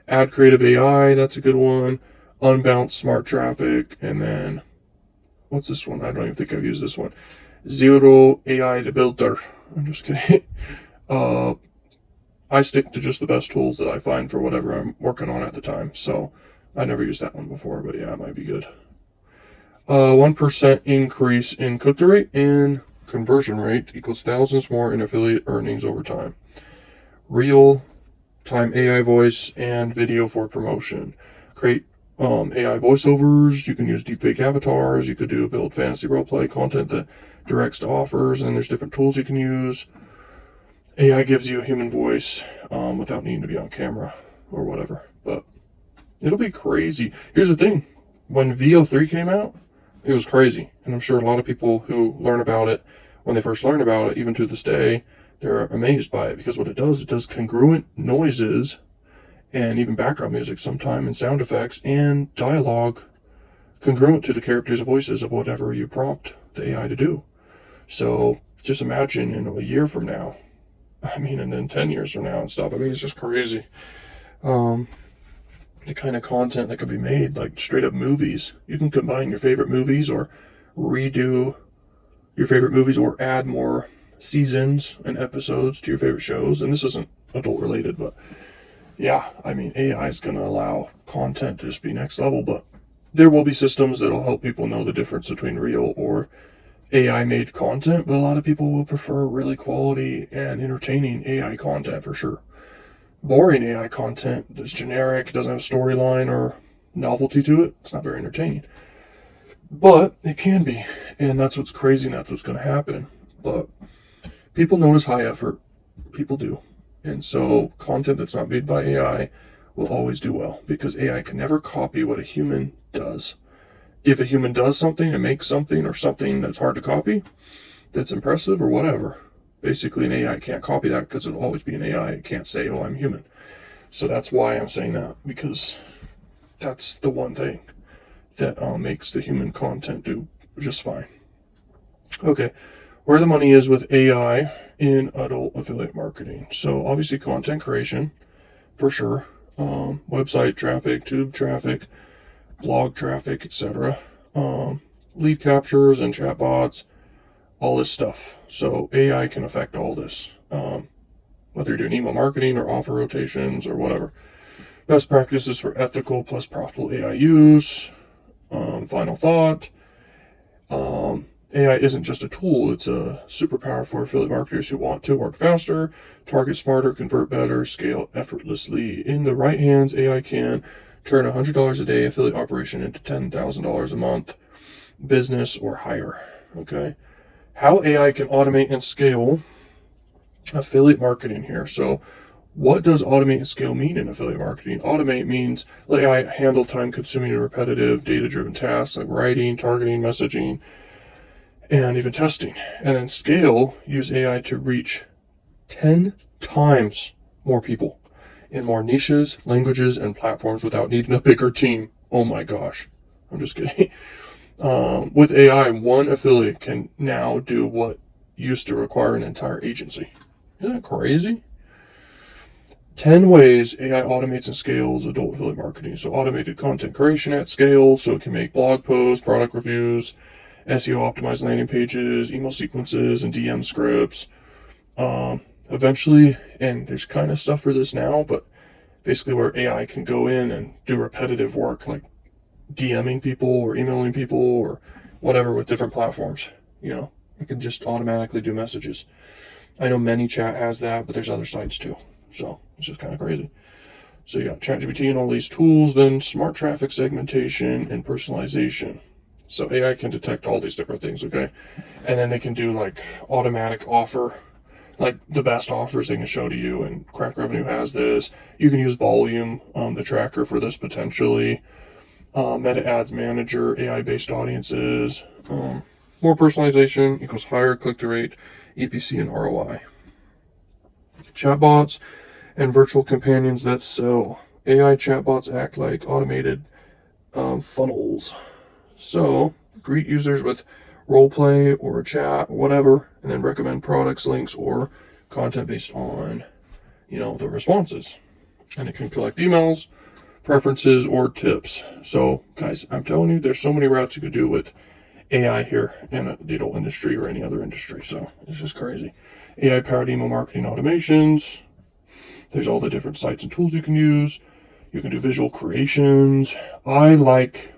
add creative AI, that's a good one. Unbounced smart traffic, and then what's this one? I don't even think I've used this one. Zero AI to builder. I'm just kidding. I stick to just the best tools that I find for whatever I'm working on at the time. So I never used that one before, but yeah, it might be good. 1% increase in click-through rate and conversion rate equals thousands more in affiliate earnings over time. Real-time AI voice and video for promotion. Create AI voiceovers. You can use deepfake avatars. You could build fantasy roleplay content that directs to offers, and there's different tools you can use. AI gives you a human voice without needing to be on camera or whatever. But it'll be crazy. Here's the thing. When VO3 came out, it was crazy. And I'm sure a lot of people who learn about it, when they first learn about it, even to this day, they're amazed by it. Because what it does congruent noises and even background music sometime and sound effects and dialogue congruent to the characters' voices of whatever you prompt the AI to do. So just imagine in a year from now, and then 10 years from now and stuff. It's just crazy. The kind of content that could be made, like straight up movies. You can combine your favorite movies or redo your favorite movies or add more seasons and episodes to your favorite shows. And this isn't adult related, but yeah, AI is going to allow content to just be next level, but there will be systems that'll help people know the difference between real or AI made content, but a lot of people will prefer really quality and entertaining AI content for sure. Boring AI content that's generic, doesn't have a storyline or novelty to it, it's not very entertaining. But it can be, and that's what's crazy, and that's what's going to happen. But people notice high effort. People do. And so content that's not made by AI will always do well, because AI can never copy what a human does. If a human does something and makes something, or something that's hard to copy, that's impressive or whatever, basically an AI can't copy that, because it'll always be an AI. It can't say, oh, I'm human. So that's why I'm saying that, because that's the one thing that makes the human content do just fine. Okay, where the money is with AI in adult affiliate marketing. So obviously content creation, for sure. Website traffic, tube traffic, blog traffic, etc. Lead captures and chatbots, all this stuff. So AI can affect all this, whether you're doing email marketing or offer rotations or whatever. Best practices for ethical plus profitable AI use. Final thought. AI isn't just a tool, it's a superpower for affiliate marketers who want to work faster, target smarter, convert better, scale effortlessly. In the right hands, AI can turn $100 a day affiliate operation into $10,000 a month business or higher. Okay, how AI can automate and scale affiliate marketing here. So what does automate and scale mean in affiliate marketing? Automate means let AI handle time-consuming and repetitive data-driven tasks like writing, targeting, messaging, and even testing. And then scale, use AI to reach 10 times more people in more niches, languages, and platforms without needing a bigger team. Oh my gosh. I'm just kidding. With AI, one affiliate can now do what used to require an entire agency. Isn't that crazy? 10 ways AI automates and scales adult affiliate marketing. So automated content creation at scale, so it can make blog posts, product reviews, SEO optimized landing pages, email sequences, and DM scripts. Eventually, and there's kind of stuff for this now, but basically where AI can go in and do repetitive work like DMing people or emailing people or whatever with different platforms. It can just automatically do messages. I know ManyChat has that, but there's other sites too. So it's just kind of crazy. So you got ChatGPT and all these tools, then smart traffic segmentation and personalization. So AI can detect all these different things, okay? And then they can do like automatic offer, like the best offers they can show to you. And Crack Revenue has this. You can use Volume, the tracker for this potentially. Meta Ads Manager, AI-based audiences. More personalization equals higher click-through rate, EPC, and ROI. Chatbots and virtual companions that sell. AI chatbots act like automated funnels. So greet users with role play or a chat or whatever, and then recommend products, links, or content based on, the responses. And it can collect emails, preferences, or tips. So guys, I'm telling you, there's so many routes you could do with AI here in the adult industry or any other industry. So it's just crazy. AI powered email marketing automations. There's all the different sites and tools you can use. You can do visual creations. I like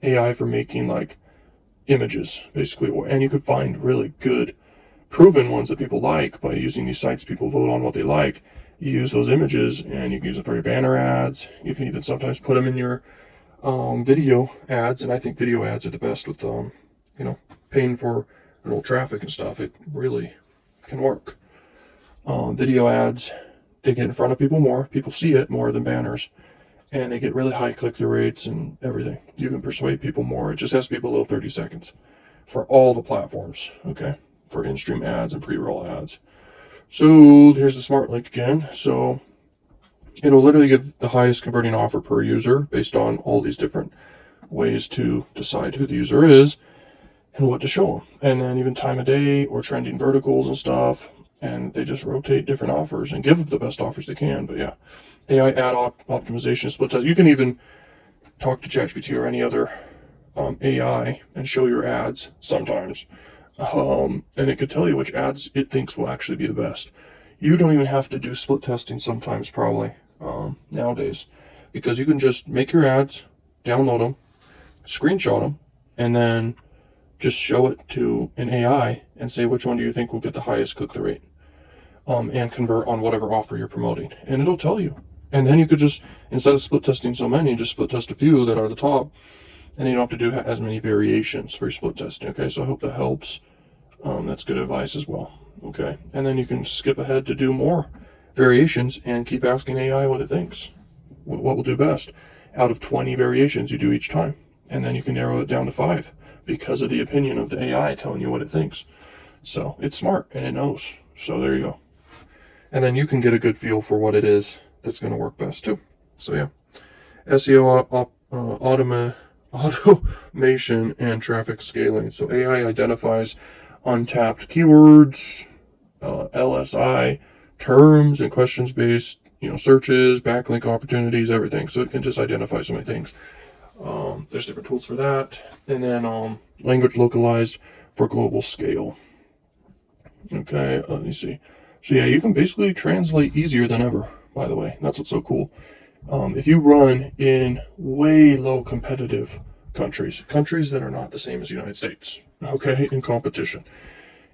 AI for making like images, basically, and you could find really good proven ones that people like by using these sites. People vote on what they like. You use those images and you can use it for your banner ads. You can even sometimes put them in your video ads, and I think video ads are the best with paying for little traffic and stuff. It really can work. Video ads, they get in front of people more. People see it more than banners. And they get really high click-through rates and everything. You can persuade people more. It just has to be below 30 seconds for all the platforms, okay? For in-stream ads and pre-roll ads. So here's the smart link again. So it'll literally give the highest converting offer per user based on all these different ways to decide who the user is and what to show them. And then even time of day or trending verticals and stuff. And they just rotate different offers and give them the best offers they can. But yeah, AI ad optimization, split test. You can even talk to ChatGPT or any other AI and show your ads sometimes. And it could tell you which ads it thinks will actually be the best. You don't even have to do split testing sometimes, probably, nowadays. Because you can just make your ads, download them, screenshot them, and then just show it to an AI and say which one do you think will get the highest click-through rate, and convert on whatever offer you're promoting, and it'll tell you. And then you could just, instead of split testing so many, just split test a few that are the top, and you don't have to do as many variations for your split testing. Okay, so I hope that helps. That's good advice as well. Okay, and then you can skip ahead to do more variations and keep asking AI what it thinks. What will do best out of 20 variations you do each time, and then you can narrow it down to 5 because of the opinion of the AI telling you what it thinks. So it's smart and it knows. So there you go. And then you can get a good feel for what it is that's going to work best too. So yeah, SEO automation and traffic scaling. So AI identifies untapped keywords, LSI terms, and questions based, searches, backlink opportunities, everything. So it can just identify so many things. There's different tools for that. And then language localized for global scale. Okay, let me see. So yeah, you can basically translate easier than ever, by the way. That's what's so cool. If you run in way low competitive countries that are not the same as the United States, okay, in competition,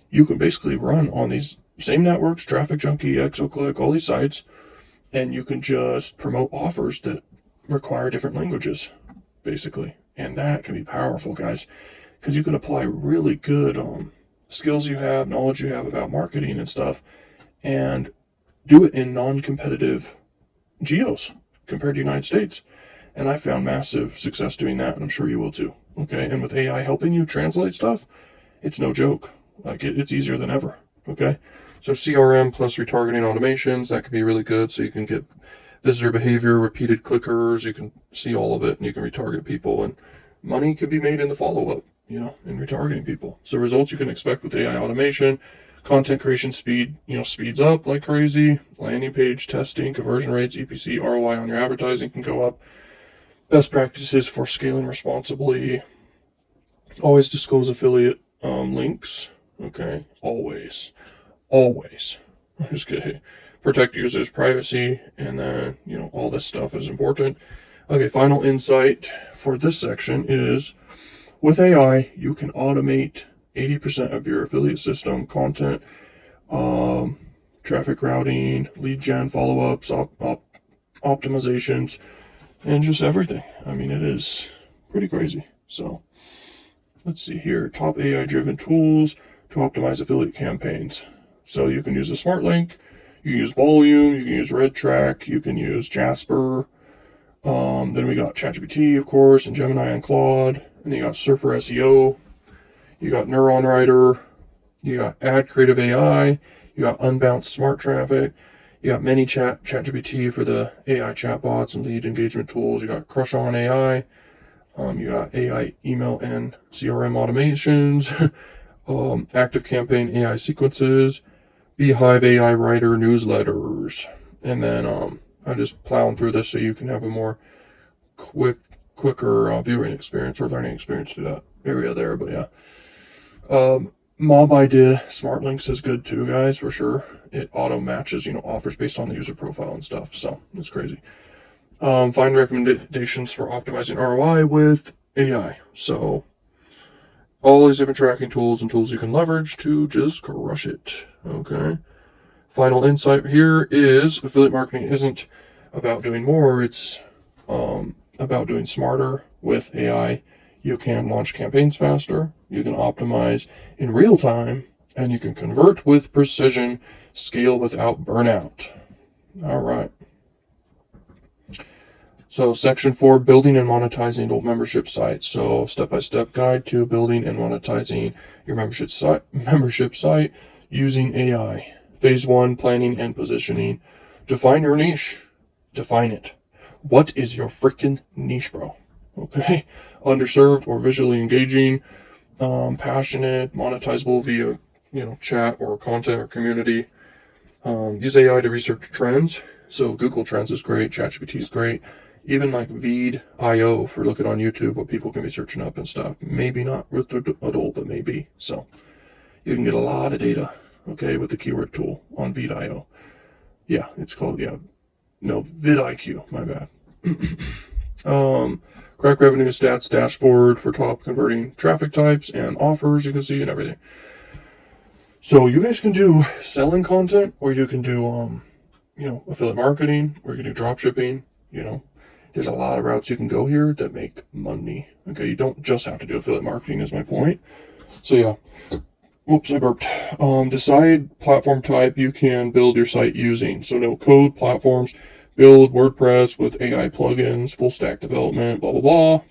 you can basically run on these same networks, Traffic Junkie, XOClick, all these sites, and you can just promote offers that require different languages, basically. And that can be powerful, guys, because you can apply really good skills you have, knowledge you have about marketing and stuff, and do it in non-competitive geos compared to the United States. And I found massive success doing that, and I'm sure you will too. Okay, and with AI helping you translate stuff, it's no joke. Like it's easier than ever. Okay, so CRM plus retargeting automations, that could be really good. So you can get visitor behavior, repeated clickers, you can see all of it, and you can retarget people, and money could be made in the follow-up, in retargeting people. So results you can expect with AI automation. Content creation speed, speeds up like crazy. Landing page testing, conversion rates, EPC, ROI on your advertising can go up. Best practices for scaling responsibly. Always disclose affiliate links. Okay, always. I'm just kidding. Protect users' privacy, and then, all this stuff is important. Okay, final insight for this section is, with AI, you can automate 80% of your affiliate system content, traffic routing, lead gen, follow-ups, optimizations, and just everything. I mean, it is pretty crazy. So let's see here. Top AI-driven tools to optimize affiliate campaigns. So you can use a smart link, you can use volume, you can use red track, you can use Jasper. Then we got ChatGPT, of course, and Gemini and Claude. And then you got Surfer SEO. You got Neuron Writer, you got Ad Creative AI, you got Unbounced Smart Traffic, you got ChatGPT for the AI chatbots and lead engagement tools, you got Crush On AI, you got AI email and CRM automations, Active Campaign AI sequences, Beehive AI writer newsletters, and then I'm just plowing through this so you can have a more quicker viewing experience or learning experience through that area there, but yeah. Mob ID Smart Links is good too, guys, for sure. It auto matches, offers based on the user profile and stuff. So it's crazy. Find recommendations for optimizing ROI with AI. So all these different tracking tools and tools you can leverage to just crush it. Okay. Final insight here is affiliate marketing isn't about doing more. It's about doing smarter with AI. You can launch campaigns faster, you can optimize in real time, and you can convert with precision, scale without burnout. All right. So section 4, building and monetizing adult membership sites. So step-by-step guide to building and monetizing your membership site using AI. Phase 1, planning and positioning. Define your niche. Define it. What is your freaking niche, bro? Okay, underserved or visually engaging, passionate, monetizable via, chat or content or community. Use AI to research trends. So Google Trends is great, ChatGPT is great. Even like Veed.io for looking on YouTube, what people can be searching up and stuff. Maybe not with adult, but maybe. So you can get a lot of data, okay, with the keyword tool on Veed.io. Yeah, it's called, vidIQ, my bad. Crack revenue stats dashboard for top converting traffic types and offers you can see and everything. So you guys can do selling content, or you can do affiliate marketing, or you can do drop shipping. There's a lot of routes you can go here that make money. Okay, you don't just have to do affiliate marketing is my point. So yeah. Oops, I burped. Decide platform type you can build your site using. So no code platforms, build WordPress with AI plugins, full stack development, blah, blah, blah.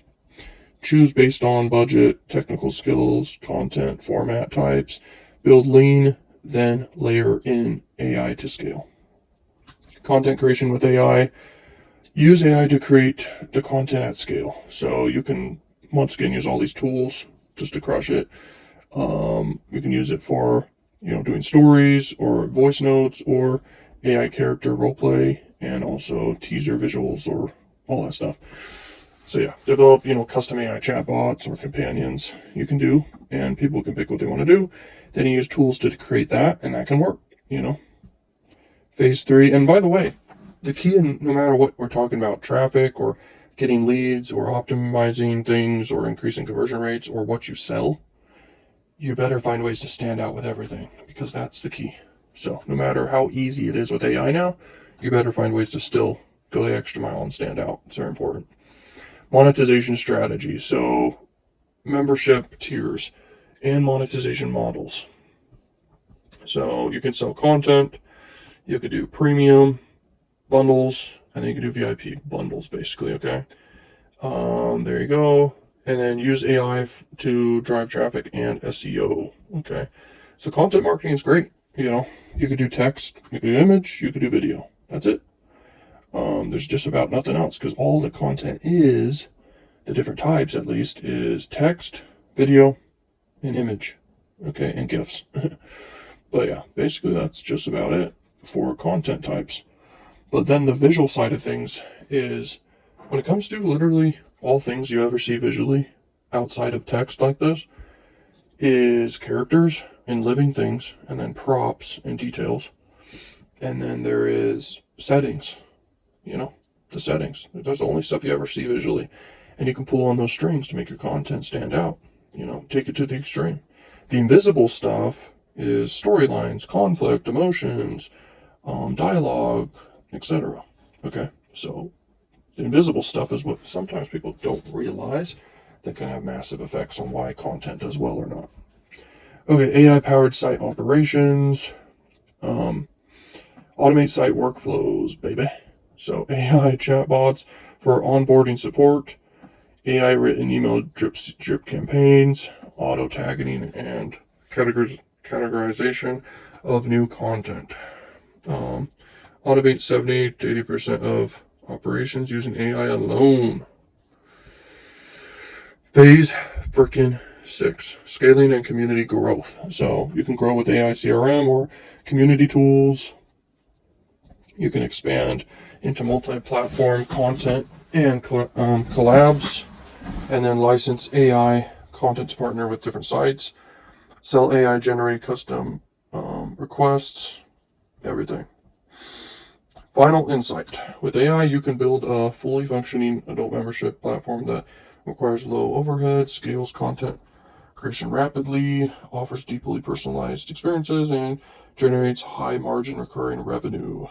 Choose based on budget, technical skills, content, format types. Build lean, then layer in AI to scale. Content creation with AI. Use AI to create the content at scale. So you can, once again, use all these tools just to crush it. You can use it for, doing stories or voice notes or AI character roleplay and also teaser visuals or all that stuff. So yeah, develop, custom AI chatbots or companions you can do, and people can pick what they want to do. Then you use tools to create that, and that can work, Phase 3, and by the way, the key in no matter what we're talking about, traffic or getting leads or optimizing things or increasing conversion rates or what you sell, you better find ways to stand out with everything, because that's the key. So no matter how easy it is with AI now, you better find ways to still go the extra mile and stand out. It's very important. Monetization strategy. So membership tiers and monetization models. So you can sell content, you could do premium bundles, and then you can do VIP bundles, basically, okay? There you go. And then use AI to drive traffic and SEO. Okay. So content marketing is great. You could do text, you could do image, you could do video. That's it. There's just about nothing else, because all the content is, the different types at least, is text, video, and image. Okay, and GIFs. But yeah, basically that's just about it for content types. But then the visual side of things is, when it comes to literally all things you ever see visually outside of text like this, is characters and living things, and then props and details. And then there is settings, the settings. That's the only stuff you ever see visually. And you can pull on those strings to make your content stand out, take it to the extreme. The invisible stuff is storylines, conflict, emotions, dialogue, etc. Okay, so the invisible stuff is what sometimes people don't realize that can have massive effects on why content does well or not. Okay, AI-powered site operations. Automate site workflows, baby. So AI chatbots for onboarding support, AI written email drip campaigns, auto tagging, and categorization of new content. Automate 70 to 80% of operations using AI alone. Phase freaking 6, scaling and community growth. So you can grow with AI CRM or community tools. You can expand into multi-platform content and collabs, and then license AI content to partner with different sites. Sell AI generated custom requests, everything. Final insight. With AI, you can build a fully functioning adult membership platform that requires low overhead, scales content creation rapidly, offers deeply personalized experiences, and generates high margin recurring revenue.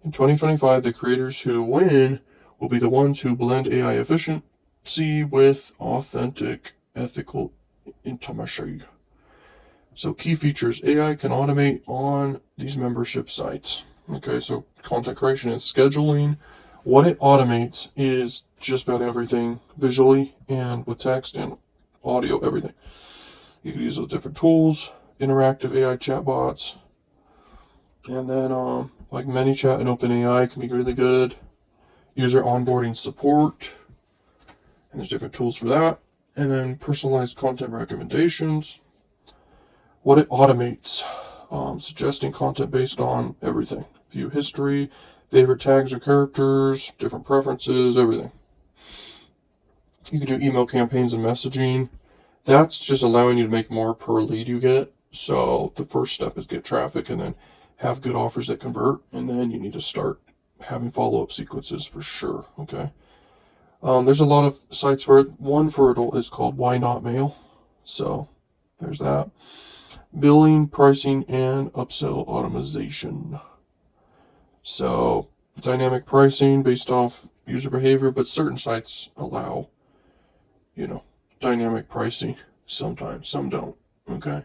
In 2025, the creators who win will be the ones who blend AI efficiency with authentic, ethical intimacy. So key features, AI can automate on these membership sites. Okay, so content creation and scheduling. What it automates is just about everything visually and with text and audio, everything. You can use those different tools, interactive AI chatbots, and then like ManyChat and OpenAI can be really good. User onboarding support, and there's different tools for that. And then personalized content recommendations. What it automates, suggesting content based on everything. View history, favorite tags or characters, different preferences, everything. You can do email campaigns and messaging. That's just allowing you to make more per lead you get. So the first step is get traffic and then have good offers that convert. And then you need to start having follow-up sequences for sure. Okay. There's a lot of sites for it. One for it is called Why Not Mail. So there's that. Billing, pricing, and upsell automation. So dynamic pricing based off user behavior, but certain sites allow, dynamic pricing sometimes, some don't. Okay.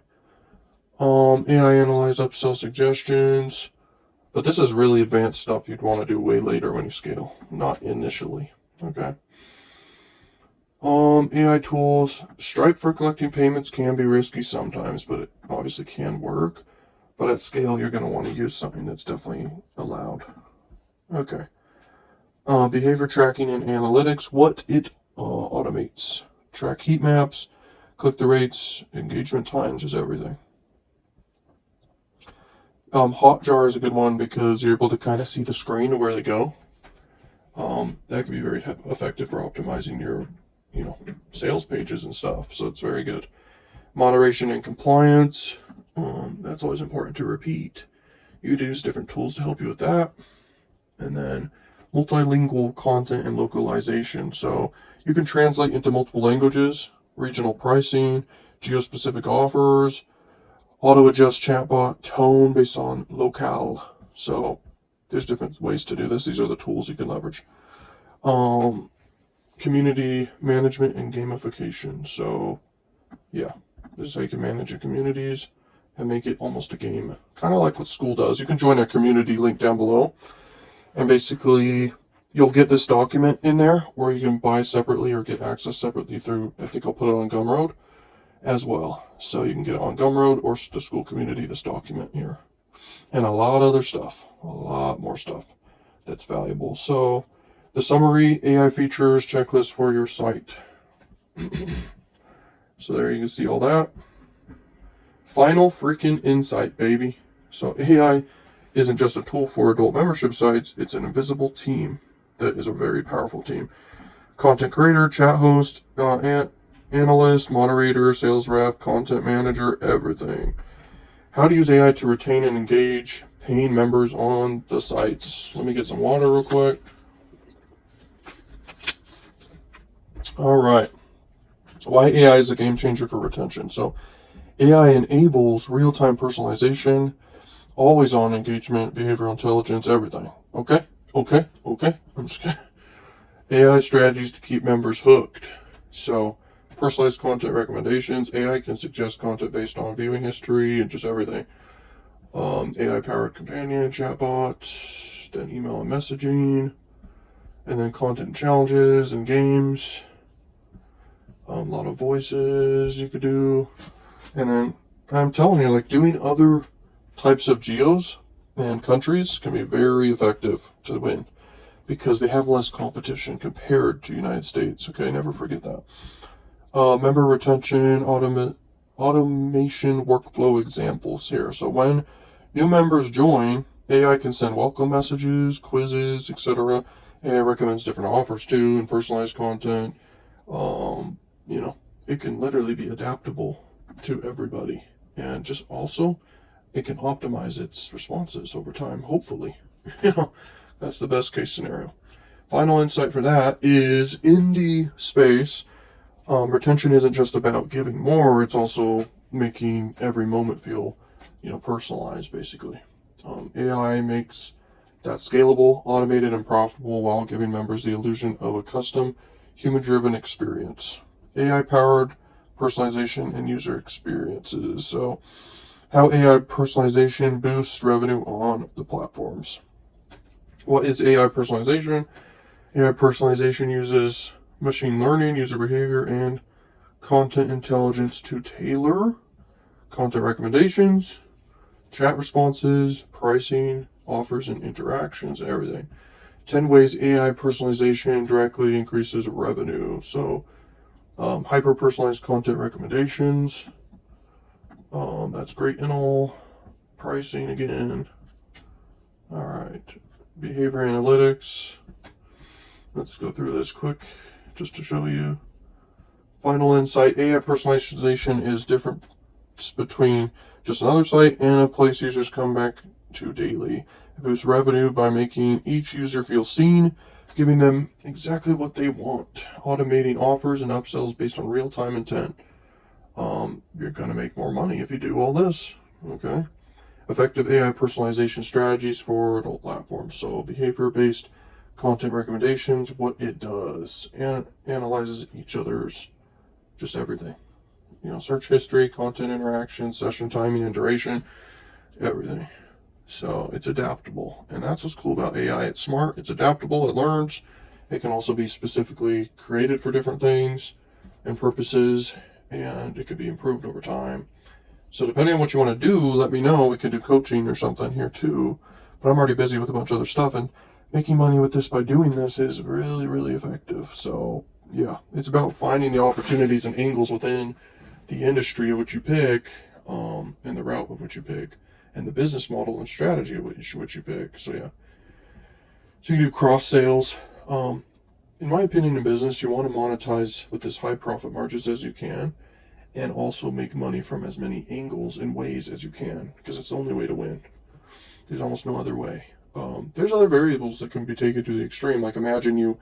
AI analyze upsell suggestions, but this is really advanced stuff you'd want to do way later when you scale, not initially. Okay. AI tools. Stripe for collecting payments can be risky sometimes, but it obviously can work. But at scale, you're going to want to use something that's definitely allowed. Okay. Behavior tracking and analytics. What it automates. Track heat maps, click-through rates, engagement times is everything. Hotjar is a good one because you're able to kind of see the screen of where they go. That can be very effective for optimizing your, sales pages and stuff. So it's very good. Moderation and compliance. That's always important to repeat. You could use different tools to help you with that. And then multilingual content and localization. So you can translate into multiple languages, regional pricing, geo-specific offers, auto-adjust chatbot tone based on locale. So there's different ways to do this. These are the tools you can leverage. Community management and gamification. So yeah, this is how you can manage your communities and make it almost a game. Kind of like what school does. You can join a community link down below. And basically, you'll get this document in there, or you can buy separately or get access separately through, I think I'll put it on Gumroad as well. So you can get it on Gumroad or the school community, this document here. And a lot of other stuff, a lot more stuff that's valuable. So the summary, AI features, checklist for your site. So there you can see all that. Final freaking insight, baby. So AI isn't just a tool for adult membership sites, it's an invisible team that is a very powerful team. Content creator, chat host, analyst, moderator, sales rep, content manager, everything. How to use AI to retain and engage paying members on the sites. Let me get some water real quick. All right. Why AI is a game changer for retention. So AI enables real-time personalization, always on engagement, behavioral intelligence, everything. Okay. I'm just kidding. AI strategies to keep members hooked. So, personalized content recommendations. AI can suggest content based on viewing history and just everything. AI-powered companion, chatbot, then email and messaging, and then content challenges and games. A lot of voices you could do. And then, I'm telling you, doing other types of geos and countries can be very effective to win because they have less competition compared to United States. Okay, never forget that. Member retention, automation workflow examples here. So when new members join, AI can send welcome messages, quizzes, etc. AI recommends different offers too and personalized content. It can literally be adaptable to everybody. And just also, it can optimize its responses over time, hopefully. That's the best case scenario. Final insight for that is in the space, retention isn't just about giving more, it's also making every moment feel, personalized, basically. AI makes that scalable, automated, and profitable while giving members the illusion of a custom, human-driven experience. AI-powered personalization and user experiences. So, how AI personalization boosts revenue on the platforms. What is AI personalization? AI personalization uses machine learning, user behavior, and content intelligence to tailor content recommendations, chat responses, pricing, offers, and interactions, and everything. 10 ways AI personalization directly increases revenue. So, hyper-personalized content recommendations. That's great and all. Pricing again. All right. Behavior analytics. Let's go through this quick just to show you. Final insight. AI personalization is different between just another site and a place users come back to daily. It boosts revenue by making each user feel seen, giving them exactly what they want, automating offers and upsells based on real-time intent. You're going to make more money if you do all this, okay? Effective AI personalization strategies for adult platforms. So behavior-based content recommendations, what it does, and analyzes each other's, just everything. Search history, content interaction, session timing and duration, everything. So it's adaptable. And that's what's cool about AI. It's smart, it's adaptable, it learns. It can also be specifically created for different things and purposes, and it could be improved over time. So depending on what you want to do, let me know. We could do coaching or something here too. But I'm already busy with a bunch of other stuff, and making money with this by doing this is really, really effective. So yeah, it's about finding the opportunities and angles within the industry of what you pick, and the route of what you pick, and the business model and strategy of what you pick. So yeah, so you can do cross sales. In my opinion, in business, you want to monetize with as high profit margins as you can, and also make money from as many angles and ways as you can, because it's the only way to win. There's almost no other way. There's other variables that can be taken to the extreme. Like imagine you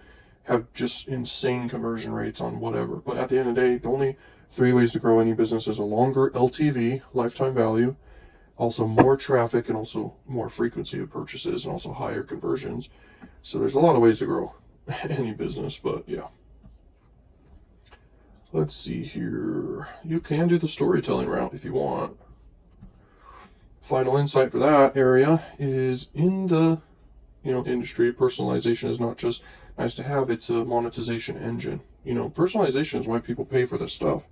have just insane conversion rates on whatever. But at the end of the day, the only 3 ways to grow any business is a longer LTV, lifetime value, also more traffic, and also more frequency of purchases, and also higher conversions. So there's a lot of ways to grow any business, but yeah. Let's see here. You can do the storytelling route if you want. Final insight for that area is in the industry, personalization is not just nice to have, it's a monetization engine. Personalization is why people pay for this stuff.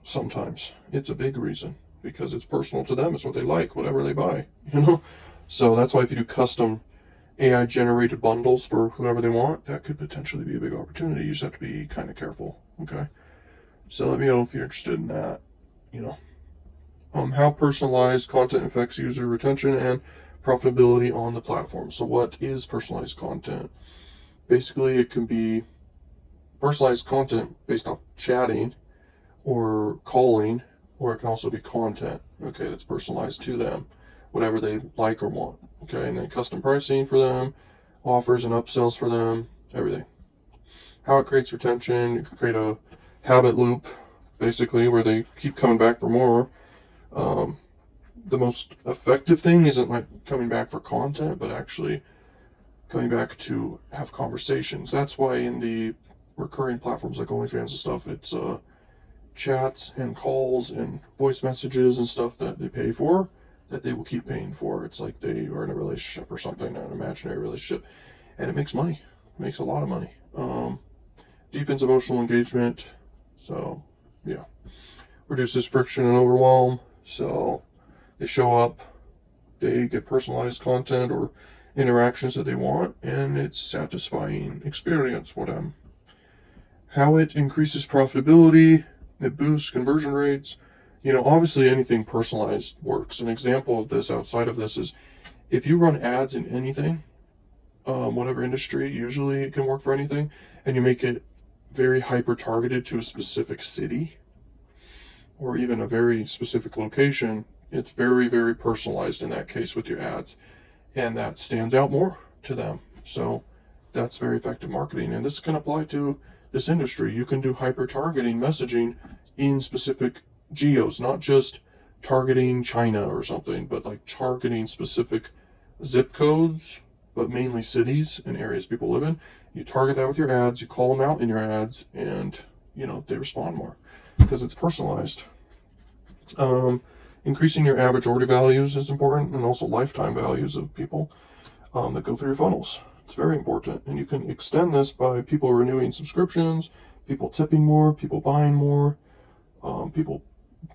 Sometimes it's a big reason, because it's personal to them. It's what they like, whatever they buy, So that's why if you do custom AI generated bundles for whoever they want, that could potentially be a big opportunity. You just have to be kind of careful. Okay. So let me know if you're interested in that. How personalized content affects user retention and profitability on the platform. So what is personalized content? Basically, it can be personalized content based off chatting or calling, or it can also be content, okay, that's personalized to them, whatever they like or want, okay, and then custom pricing for them, offers and upsells for them, everything. How it creates retention, you can create a habit loop, basically, where they keep coming back for more. The most effective thing isn't like coming back for content, but actually coming back to have conversations. That's why in the recurring platforms like OnlyFans and stuff, it's chats and calls and voice messages and stuff that they pay for, that they will keep paying for. It's like they are in a relationship or something, an imaginary relationship, and it makes money. It makes a lot of money. Deepens emotional engagement. So yeah, reduces friction and overwhelm. So they show up, they get personalized content or interactions that they want, and it's satisfying experience for them. How it increases profitability, it boosts conversion rates. Obviously anything personalized works. An example of this outside of this is if you run ads in anything, whatever industry, usually it can work for anything, and you make it very hyper targeted to a specific city or even a very specific location, it's very, very personalized in that case with your ads, and that stands out more to them. So that's very effective marketing, and this can apply to this industry. You can do hyper targeting messaging in specific geos, not just targeting China or something, but like targeting specific zip codes, but mainly cities and areas people live in. You target that with your ads, you call them out in your ads, and they respond more because it's personalized. Increasing your average order values is important, and also lifetime values of people that go through your funnels. It's very important, and you can extend this by people renewing subscriptions, people tipping more, people buying more, people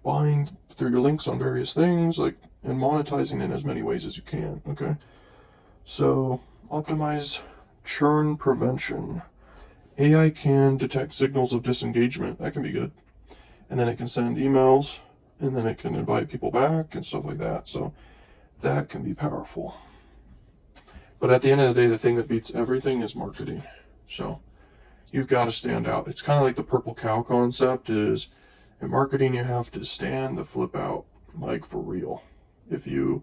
buying through your links on various things, and monetizing in as many ways as you can. Okay, so optimize churn prevention. AI can detect signals of disengagement. That can be good, and then it can send emails, and then it can invite people back and stuff like that. So that can be powerful. But at the end of the day, the thing that beats everything is marketing. So you've got to stand out. It's kind of like the purple cow concept is in marketing, you have to stand the flip out, like for real. If you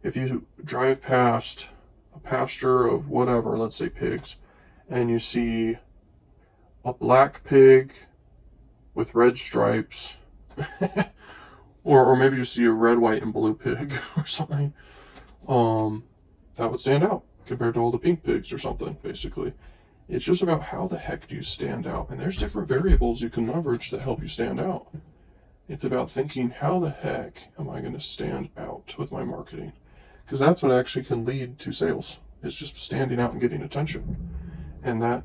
If you drive past a pasture of whatever, let's say pigs, and you see a black pig with red stripes, or maybe you see a red, white, and blue pig or something, that would stand out compared to all the pink pigs or something, basically. It's just about how the heck do you stand out, and there's different variables you can leverage that help you stand out. It's about thinking, how the heck am I going to stand out with my marketing? Because that's what actually can lead to sales. It's just standing out and getting attention. And that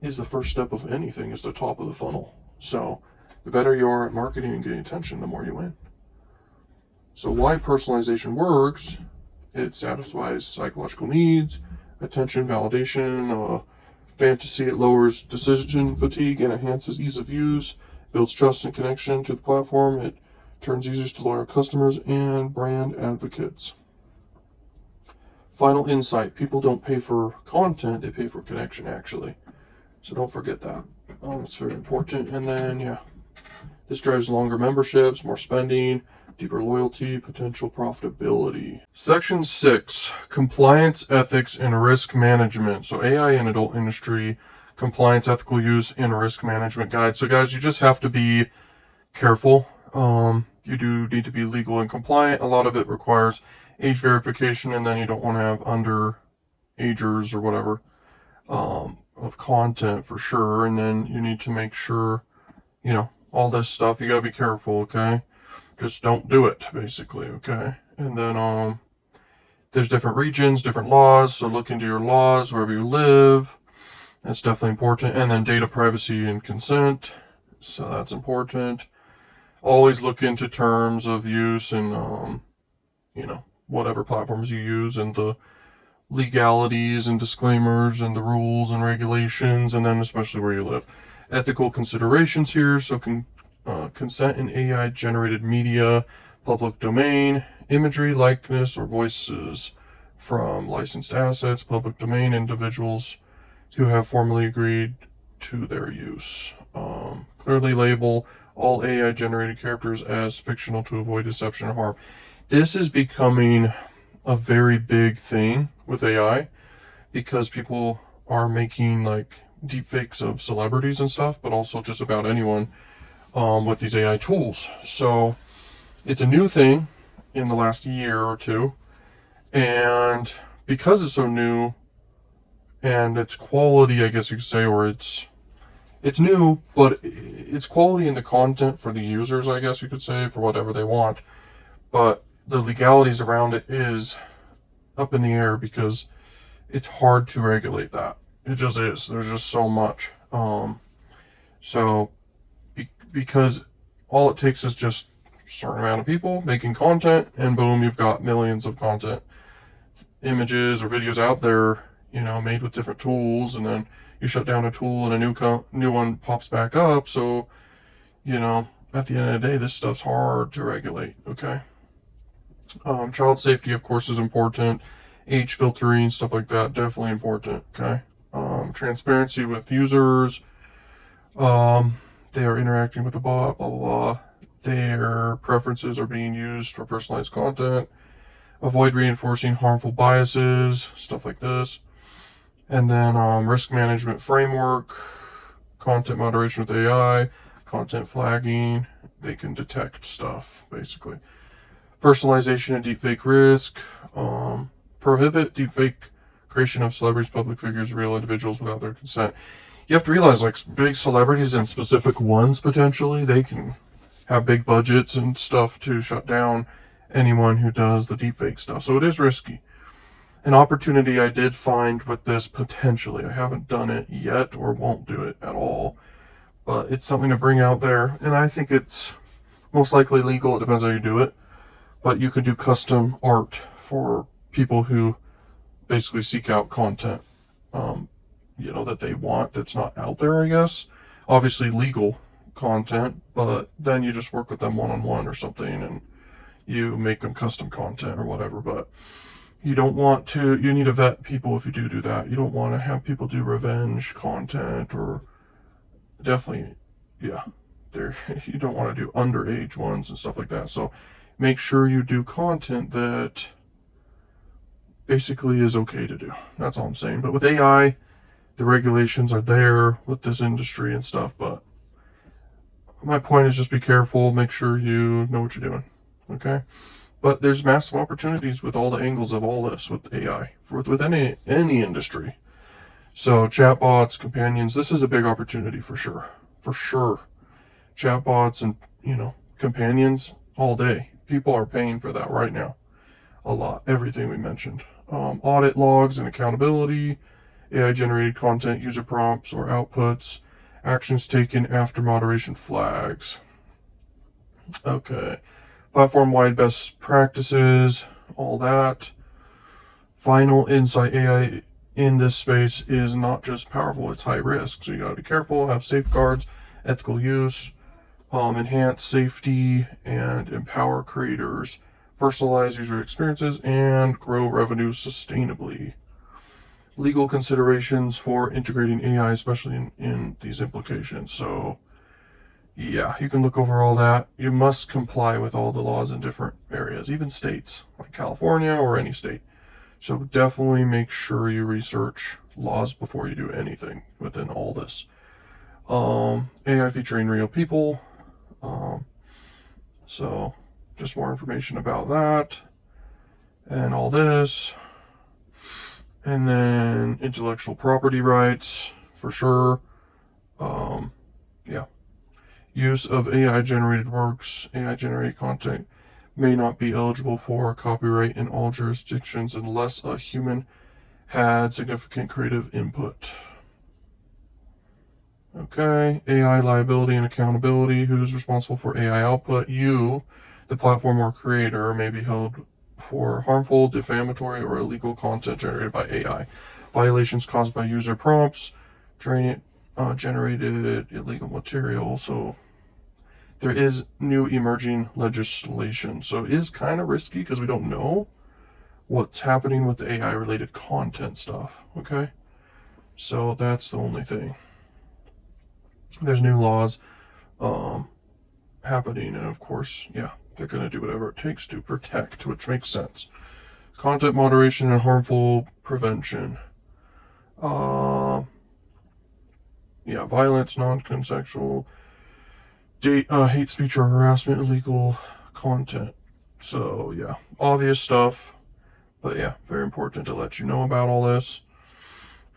is the first step of anything, is the top of the funnel. So the better you are at marketing and getting attention, the more you win. So why personalization works: it satisfies psychological needs, attention, validation, fantasy. It lowers decision fatigue and enhances ease of use, builds trust and connection to the platform. It turns users to loyal customers and brand advocates. Final insight: people don't pay for content, they pay for connection, actually. So don't forget that. It's very important. And then, this drives longer memberships, more spending, deeper loyalty, potential profitability. Section 6, compliance, ethics, and risk management. So AI in adult industry, compliance, ethical use, and risk management guide. So guys, you just have to be careful. You do need to be legal and compliant. A lot of it requires age verification, and then you don't want to have underagers or whatever of content for sure. And then you need to make sure, all this stuff, you got to be careful, okay? Just don't do it, basically, okay? And then there's different regions, different laws, so look into your laws wherever you live. That's definitely important. And then data privacy and consent, so that's important. Always look into terms of use and, whatever platforms you use, and the legalities and disclaimers and the rules and regulations, and then especially where you live. Ethical considerations here, so consent in AI-generated media, public domain, imagery, likeness, or voices from licensed assets, public domain, individuals who have formally agreed to their use. Clearly label all AI-generated characters as fictional to avoid deception or harm. This is becoming a very big thing with AI, because people are making deepfakes of celebrities and stuff, but also just about anyone with these AI tools. So it's a new thing in the last year or two, and because it's so new and it's quality, I guess you could say, or it's new, but it's quality in the content for the users, I guess you could say, for whatever they want. But the legalities around it is up in the air, because it's hard to regulate that. It just is. There's just so much. Because all it takes is just a certain amount of people making content, and boom, you've got millions of content, images or videos out there, made with different tools, and then you shut down a tool and a new one pops back up. So, at the end of the day, this stuff's hard to regulate, okay? Child safety, of course, is important. Age filtering, stuff like that, definitely important, okay? Transparency with users. They are interacting with the bot, blah, blah, blah. Their preferences are being used for personalized content. Avoid reinforcing harmful biases, stuff like this. And then risk management framework, content moderation with AI, content flagging. They can detect stuff, basically. Personalization and deepfake risk. Prohibit deepfake creation of celebrities, public figures, real individuals without their consent. You have to realize, big celebrities and specific ones, potentially, they can have big budgets and stuff to shut down anyone who does the deepfake stuff. So it is risky. An opportunity I did find with this, potentially. I haven't done it yet or won't do it at all, but it's something to bring out there. And I think it's most likely legal. It depends how you do it. But you could do custom art for people who basically seek out content, that they want that's not out there, I guess. Obviously legal content, but then you just work with them one-on-one or something, and you make them custom content or whatever. But you don't want to, you need to vet people if you do that. You don't want to have people do revenge content, or definitely, you don't want to do underage ones and stuff like that. So make sure you do content that basically is okay to do. That's all I'm saying. But with AI, the regulations are there with this industry and stuff. But my point is just be careful, make sure you know what you're doing. Okay? But there's massive opportunities with all the angles of all this with AI, with any industry. So chatbots, companions, this is a big opportunity for sure. For sure. Chatbots and, companions all day. People are paying for that right now. A lot. Everything we mentioned. Audit logs and accountability, AI-generated content, user prompts or outputs, actions taken after moderation flags. Okay. Platform-wide best practices, all that. Final insight, AI in this space is not just powerful, it's high risk. So you gotta be careful, have safeguards, ethical use, enhance safety, and empower creators, personalize user experiences, and grow revenue sustainably. Legal considerations for integrating AI, especially in these implications. So, yeah, you can look over all that. You must comply with all the laws in different areas, even states, like California or any state. So definitely make sure you research laws before you do anything within all this. AI featuring real people. So just more information about that and all this. And then intellectual property rights for sure. Yeah. Use of AI generated works, AI generated content may not be eligible for copyright in all jurisdictions unless a human had significant creative input. Okay, AI liability and accountability. Who's responsible for AI output? You, the platform or creator, may be held for harmful, defamatory, or illegal content generated by AI. Violations caused by user prompts, generated illegal material. So there is new emerging legislation. So it is kind of risky because we don't know what's happening with the AI related content stuff. Okay, so that's the only thing. There's new laws happening, and of course, yeah, they're going to do whatever it takes to protect, which makes sense. Content moderation and harmful prevention. Yeah, violence, non-consensual, hate speech or harassment, illegal content. So, yeah, obvious stuff. But yeah, very important to let you know about all this.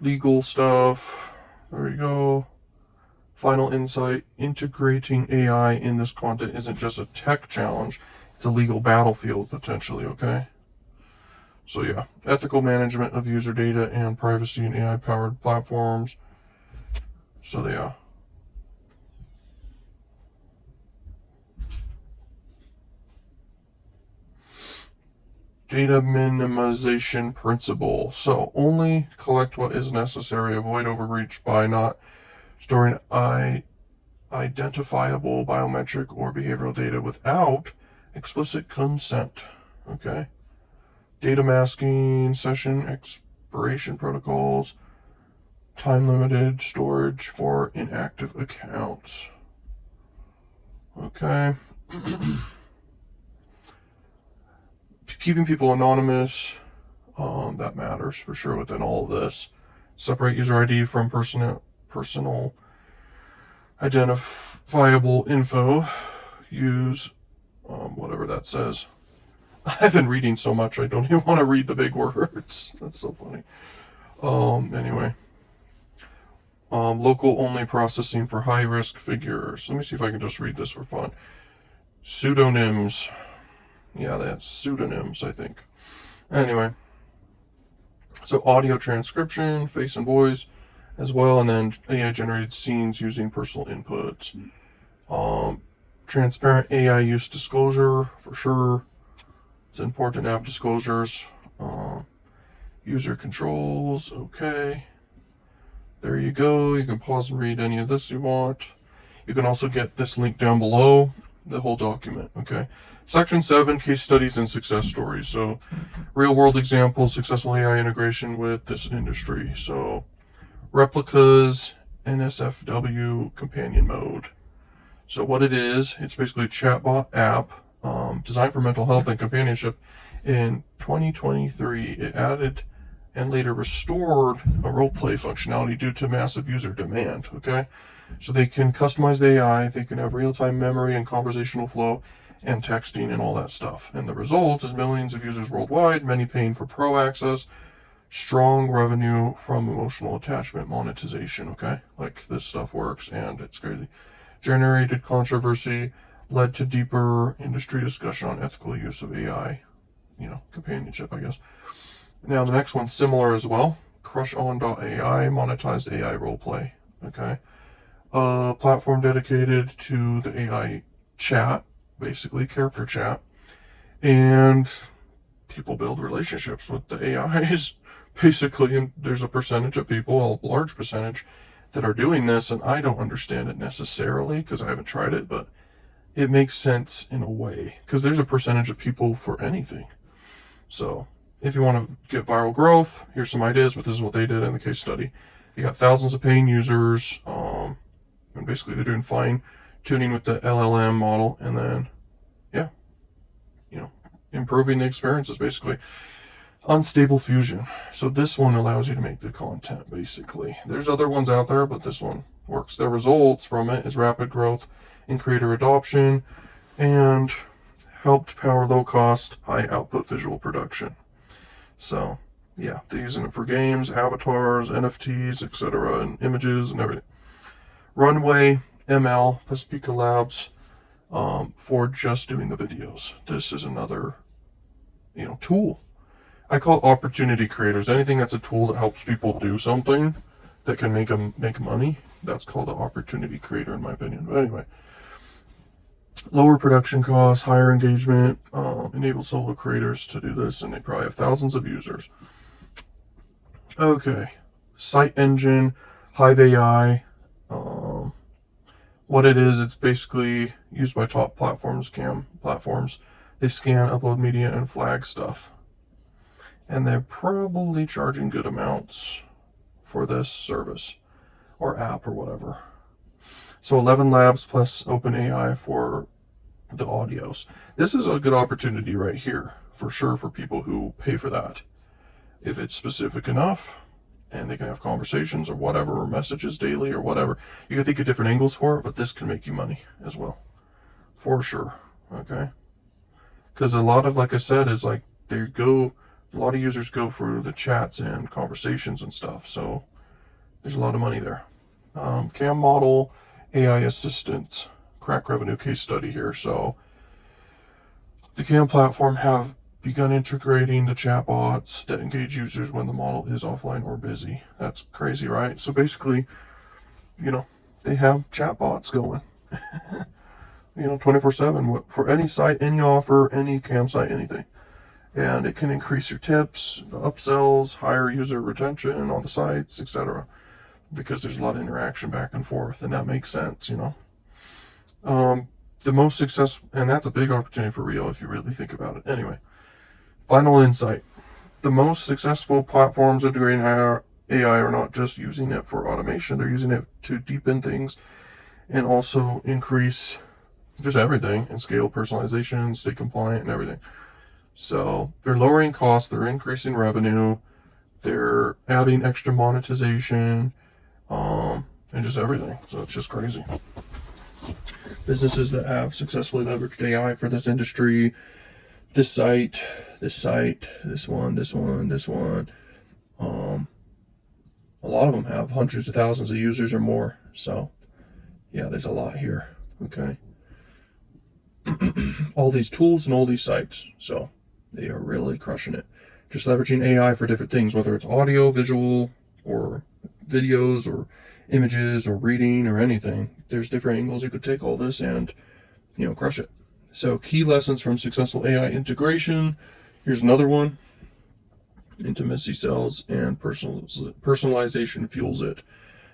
Legal stuff. There you go. Final insight, integrating AI in this content isn't just a tech challenge, it's a legal battlefield potentially, okay? So yeah, ethical management of user data and privacy in AI-powered platforms. So yeah. Data minimization principle. So only collect what is necessary, avoid overreach by not storing identifiable biometric or behavioral data without explicit consent. Okay. Data masking, session expiration protocols, time limited storage for inactive accounts. Okay. Keeping people anonymous, that matters for sure within all of this. Separate user ID from personal identifiable info. Use whatever that says. I've been reading so much I don't even want to read the big words. That's so funny. Anyway. Local only processing for high risk figures. Let me see if I can just read this for fun. Pseudonyms. Yeah, that's pseudonyms, I think. Anyway. So audio transcription, face and voice as well, and then AI generated scenes using personal inputs. Transparent AI use disclosure, for sure. It's important to have disclosures. User controls, okay. There you go. You can pause and read any of this you want. You can also get this link down below, the whole document, okay? Section 7, case studies and success stories. So real world examples, successful AI integration with this industry. So replicas, NSFW companion mode. So what it is, it's basically a chatbot app designed for mental health and companionship. In 2023, it added and later restored a role play functionality due to massive user demand. Okay, so they can customize the AI, they can have real-time memory and conversational flow and texting and all that stuff. And the result is millions of users worldwide, many paying for pro access, strong revenue from emotional attachment monetization. Okay, like this stuff works, and it's crazy. Generated controversy, led to deeper industry discussion on ethical use of AI, companionship, I guess. Now the next one's similar as well. CrushOn.ai, monetized AI roleplay. Okay, a platform dedicated to the AI chat, basically character chat, and people build relationships with the AIs, basically. And there's a percentage of people, a large percentage, that are doing this, and I don't understand it necessarily because I haven't tried it, but it makes sense in a way because there's a percentage of people for anything. So if you want to get viral growth, here's some ideas, but this is what they did in the case study. You got thousands of paying users, and basically they're doing fine tuning with the LLM model, and then improving the experiences, basically. Unstable fusion. So this one allows you to make the content, basically. There's other ones out there, but this one works. The results from it is rapid growth in creator adoption and helped power low cost, high output visual production. So yeah, they're using it for games, avatars, NFTs, etc., and images and everything. Runway ML, Paspica Labs, for just doing the videos. This is another tool. I call it opportunity creators. Anything that's a tool that helps people do something that can make them make money, that's called an opportunity creator, in my opinion. But anyway, lower production costs, higher engagement, enable solo creators to do this, and they probably have thousands of users. Okay, Site Engine, Hive AI. What it is, it's basically used by top platforms, CAM platforms. They scan, upload media, and flag stuff. And they're probably charging good amounts for this service or app or whatever. So 11 labs plus OpenAI for the audios. This is a good opportunity right here, for sure, for people who pay for that. If it's specific enough, and they can have conversations or whatever, or messages daily or whatever. You can think of different angles for it, but this can make you money as well, for sure. Okay, because a lot of, like I said, is like a lot of users go for the chats and conversations and stuff. So there's a lot of money there. CAM model, AI assistants, crack revenue case study here. So the CAM platform have begun integrating the chatbots that engage users when the model is offline or busy. That's crazy, right? So basically, they have chatbots going, 24/7 for any site, any offer, any CAM site, anything. And it can increase your tips, upsells, higher user retention on the sites, etc. Because there's a lot of interaction back and forth, and that makes sense, The most successful, and that's a big opportunity for real if you really think about it. Anyway, final insight. The most successful platforms integrating AI are not just using it for automation, they're using it to deepen things and also increase just everything and scale personalization, stay compliant, and everything. So they're lowering costs, they're increasing revenue, they're adding extra monetization, and just everything. So it's just crazy. Businesses that have successfully leveraged AI for this industry, this site, this one. A lot of them have hundreds of thousands of users or more. So yeah, there's a lot here. Okay. All these tools and all these sites. So they are really crushing it. Just leveraging AI for different things, whether it's audio, visual, or videos, or images, or reading, or anything. There's different angles you could take all this and, crush it. So key lessons from successful AI integration. Here's another one. Intimacy sells and personalization fuels it.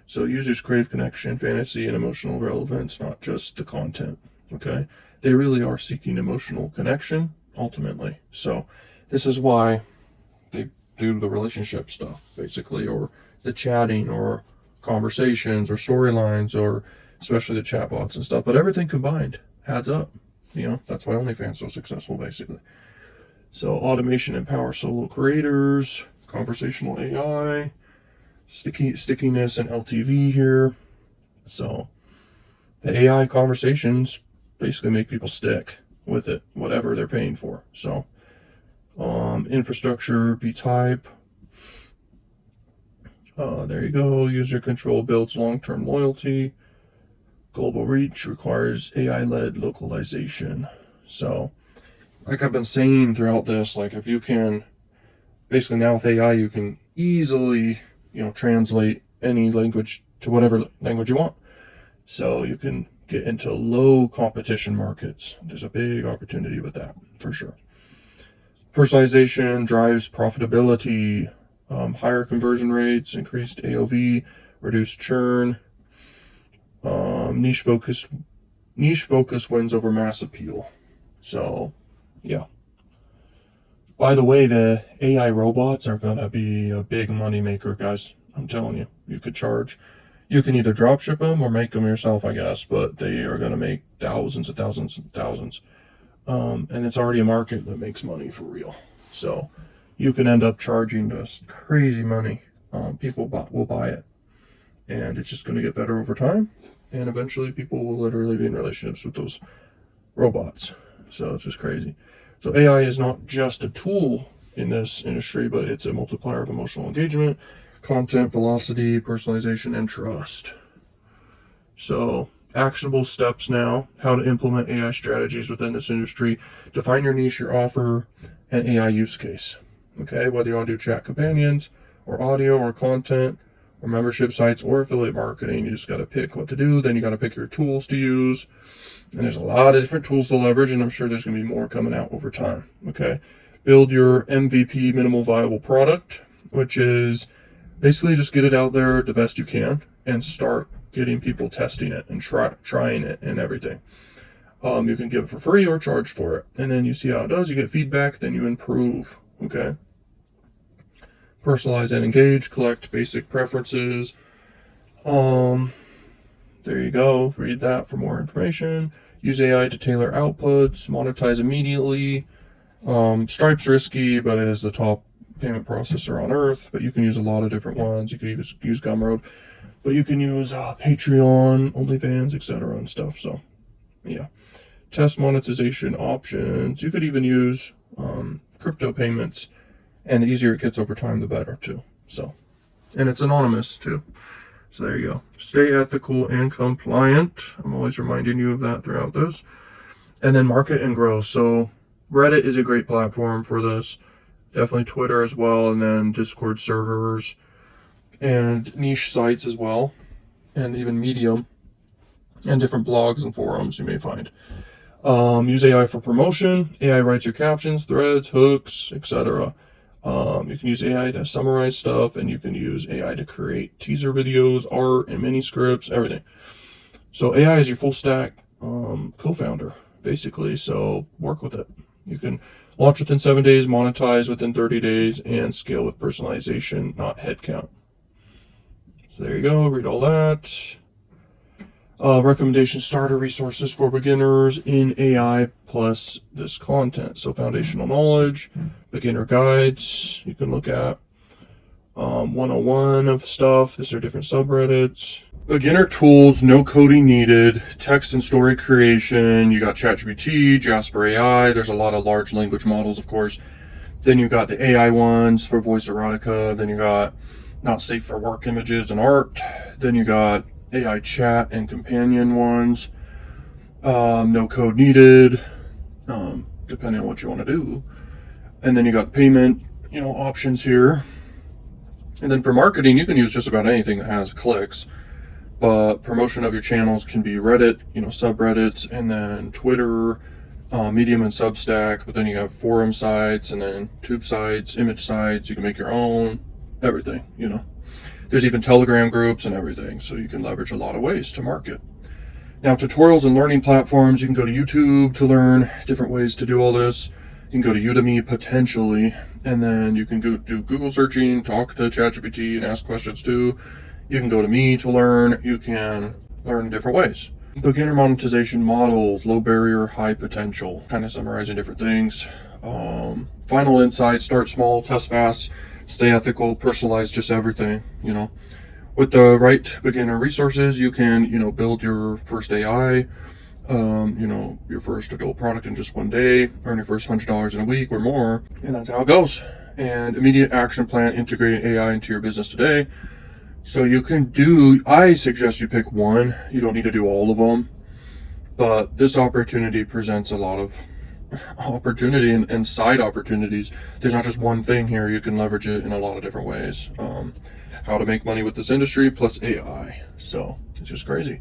So users crave connection, fantasy, and emotional relevance, not just the content. Okay? They really are seeking emotional connection, ultimately. So this is why they do the relationship stuff, basically, or the chatting, or conversations, or storylines, or especially the chatbots and stuff. But everything combined adds up. That's why OnlyFans is so successful, basically. So automation empower solo creators, conversational AI, stickiness and LTV here. So the AI conversations basically make people stick with it, whatever they're paying for. So infrastructure, B-type. There you go. User control builds long-term loyalty. Global reach requires AI-led localization. So, like I've been saying throughout this, like if you can, basically now with AI, you can easily, translate any language to whatever language you want. So you can get into low competition markets. There's a big opportunity with that, for sure. Personalization drives profitability, higher conversion rates, increased AOV, reduced churn, niche focus wins over mass appeal. So, yeah. By the way, the AI robots are gonna be a big money maker, guys. I'm telling you. You can either drop ship them or make them yourself, I guess, but they are gonna make thousands and thousands and thousands. And it's already a market that makes money for real. So you can end up charging just crazy money. People will buy it, and it's just going to get better over time. And eventually, people will literally be in relationships with those robots. So it's just crazy. So AI is not just a tool in this industry, but it's a multiplier of emotional engagement, content velocity, personalization, and trust. So actionable steps now, how to implement AI strategies within this industry, define your niche, your offer, and AI use case. Okay, whether you want to do chat companions or audio or content or membership sites or affiliate marketing, you just got to pick what to do. Then you got to pick your tools to use. And there's a lot of different tools to leverage, and I'm sure there's going to be more coming out over time. Okay, build your MVP, minimal viable product, which is basically just get it out there the best you can and start getting people testing it and trying it and everything. You can give it for free or charge for it. And then you see how it does. You get feedback, then you improve. Okay. Personalize and engage, collect basic preferences. There you go. Read that for more information. Use AI to tailor outputs, monetize immediately. Stripe's risky, but it is the top payment processor on earth, but you can use a lot of different ones. You can use Gumroad, but you can use Patreon, OnlyFans, etc. and stuff. So, yeah. Test monetization options. You could even use crypto payments, and the easier it gets over time, the better too. So, and it's anonymous too. So there you go. Stay ethical and compliant. I'm always reminding you of that throughout this. And then market and grow. So Reddit is a great platform for this. Definitely Twitter as well, and then Discord servers and niche sites as well, and even Medium and different blogs and forums you may find. Use AI for promotion. AI writes your captions, threads, hooks, etc. You can use AI to summarize stuff, and you can use AI to create teaser videos, art, and mini scripts, everything. So AI is your full stack co-founder, basically. So work with it. You can launch within 7 days, monetize within 30 days, and scale with personalization, not headcount. So there you go. Read all that. Recommendation starter resources for beginners in AI plus this content. So foundational knowledge, beginner guides you can look at, 101 of stuff. These are different subreddits. Beginner tools, no coding needed, text and story creation. You got ChatGPT, Jasper AI. There's a lot of large language models, of course. Then you got the AI ones for voice erotica. Then you got not safe for work images and art. Then you got AI chat and companion ones. No code needed, depending on what you want to do. And then you got payment, options here. And then for marketing, you can use just about anything that has clicks. But promotion of your channels can be Reddit, subreddits, and then Twitter, Medium and Substack. But then you have forum sites, and then tube sites, image sites. You can make your own, everything, There's even Telegram groups and everything, so you can leverage a lot of ways to market. Now, tutorials and learning platforms, you can go to YouTube to learn different ways to do all this. You can go to Udemy potentially, and then you can go do Google searching, talk to ChatGPT and ask questions too. You can go to me to learn. You can learn different ways. Beginner monetization models, low barrier, high potential, kind of summarizing different things. Final insight: start small, test fast, stay ethical, personalize just everything. With the right beginner resources, you can, build your first AI, your first adult product in just one day, earn your first $100 in a week or more, and that's how it goes. And immediate action plan, integrating AI into your business today. So I suggest you pick one. You don't need to do all of them, but this opportunity presents a lot of opportunity and side opportunities. There's not just one thing here. You can leverage it in a lot of different ways. How to make money with this industry plus AI. So it's just crazy.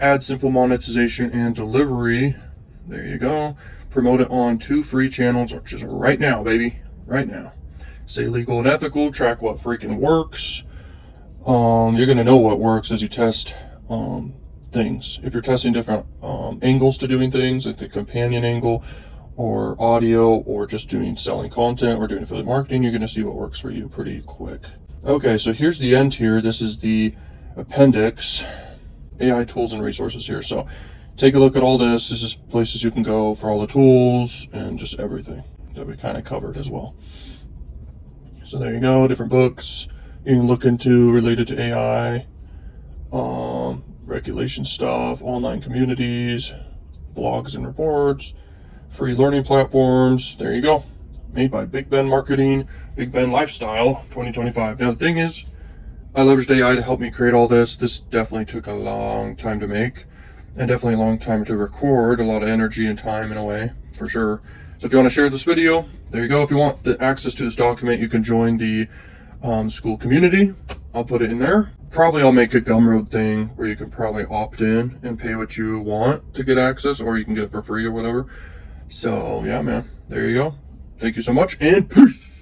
Add simple monetization and delivery. There you go. Promote it on 2 free channels, which is right now, baby. Right now. Stay legal and ethical. Track what freaking works. You're going to know what works as you test things. If you're testing different angles to doing things, like the companion angle or audio or just selling content or doing affiliate marketing, you're going to see what works for you pretty quick. Okay, so here's the end here. This is the appendix, AI tools and resources here. So take a look at all this. This is places you can go for all the tools and just everything that we kind of covered as well. So there you go, different books you can look into related to AI, regulation stuff, online communities, blogs and reports, free learning platforms. There you go. Made by Big Ben Marketing, Big Ben Lifestyle 2025. Now the thing is, I leveraged AI to help me create all this. This definitely took a long time to make and definitely a long time to record, a lot of energy and time in a way, for sure. So if you want to share this video, there you go. If you want the access to this document, you can join the school community. I'll put it in there. Probably I'll make a Gumroad thing where you can probably opt in and pay what you want to get access, or you can get it for free or whatever. So yeah, man, there you go. Thank you so much, and peace.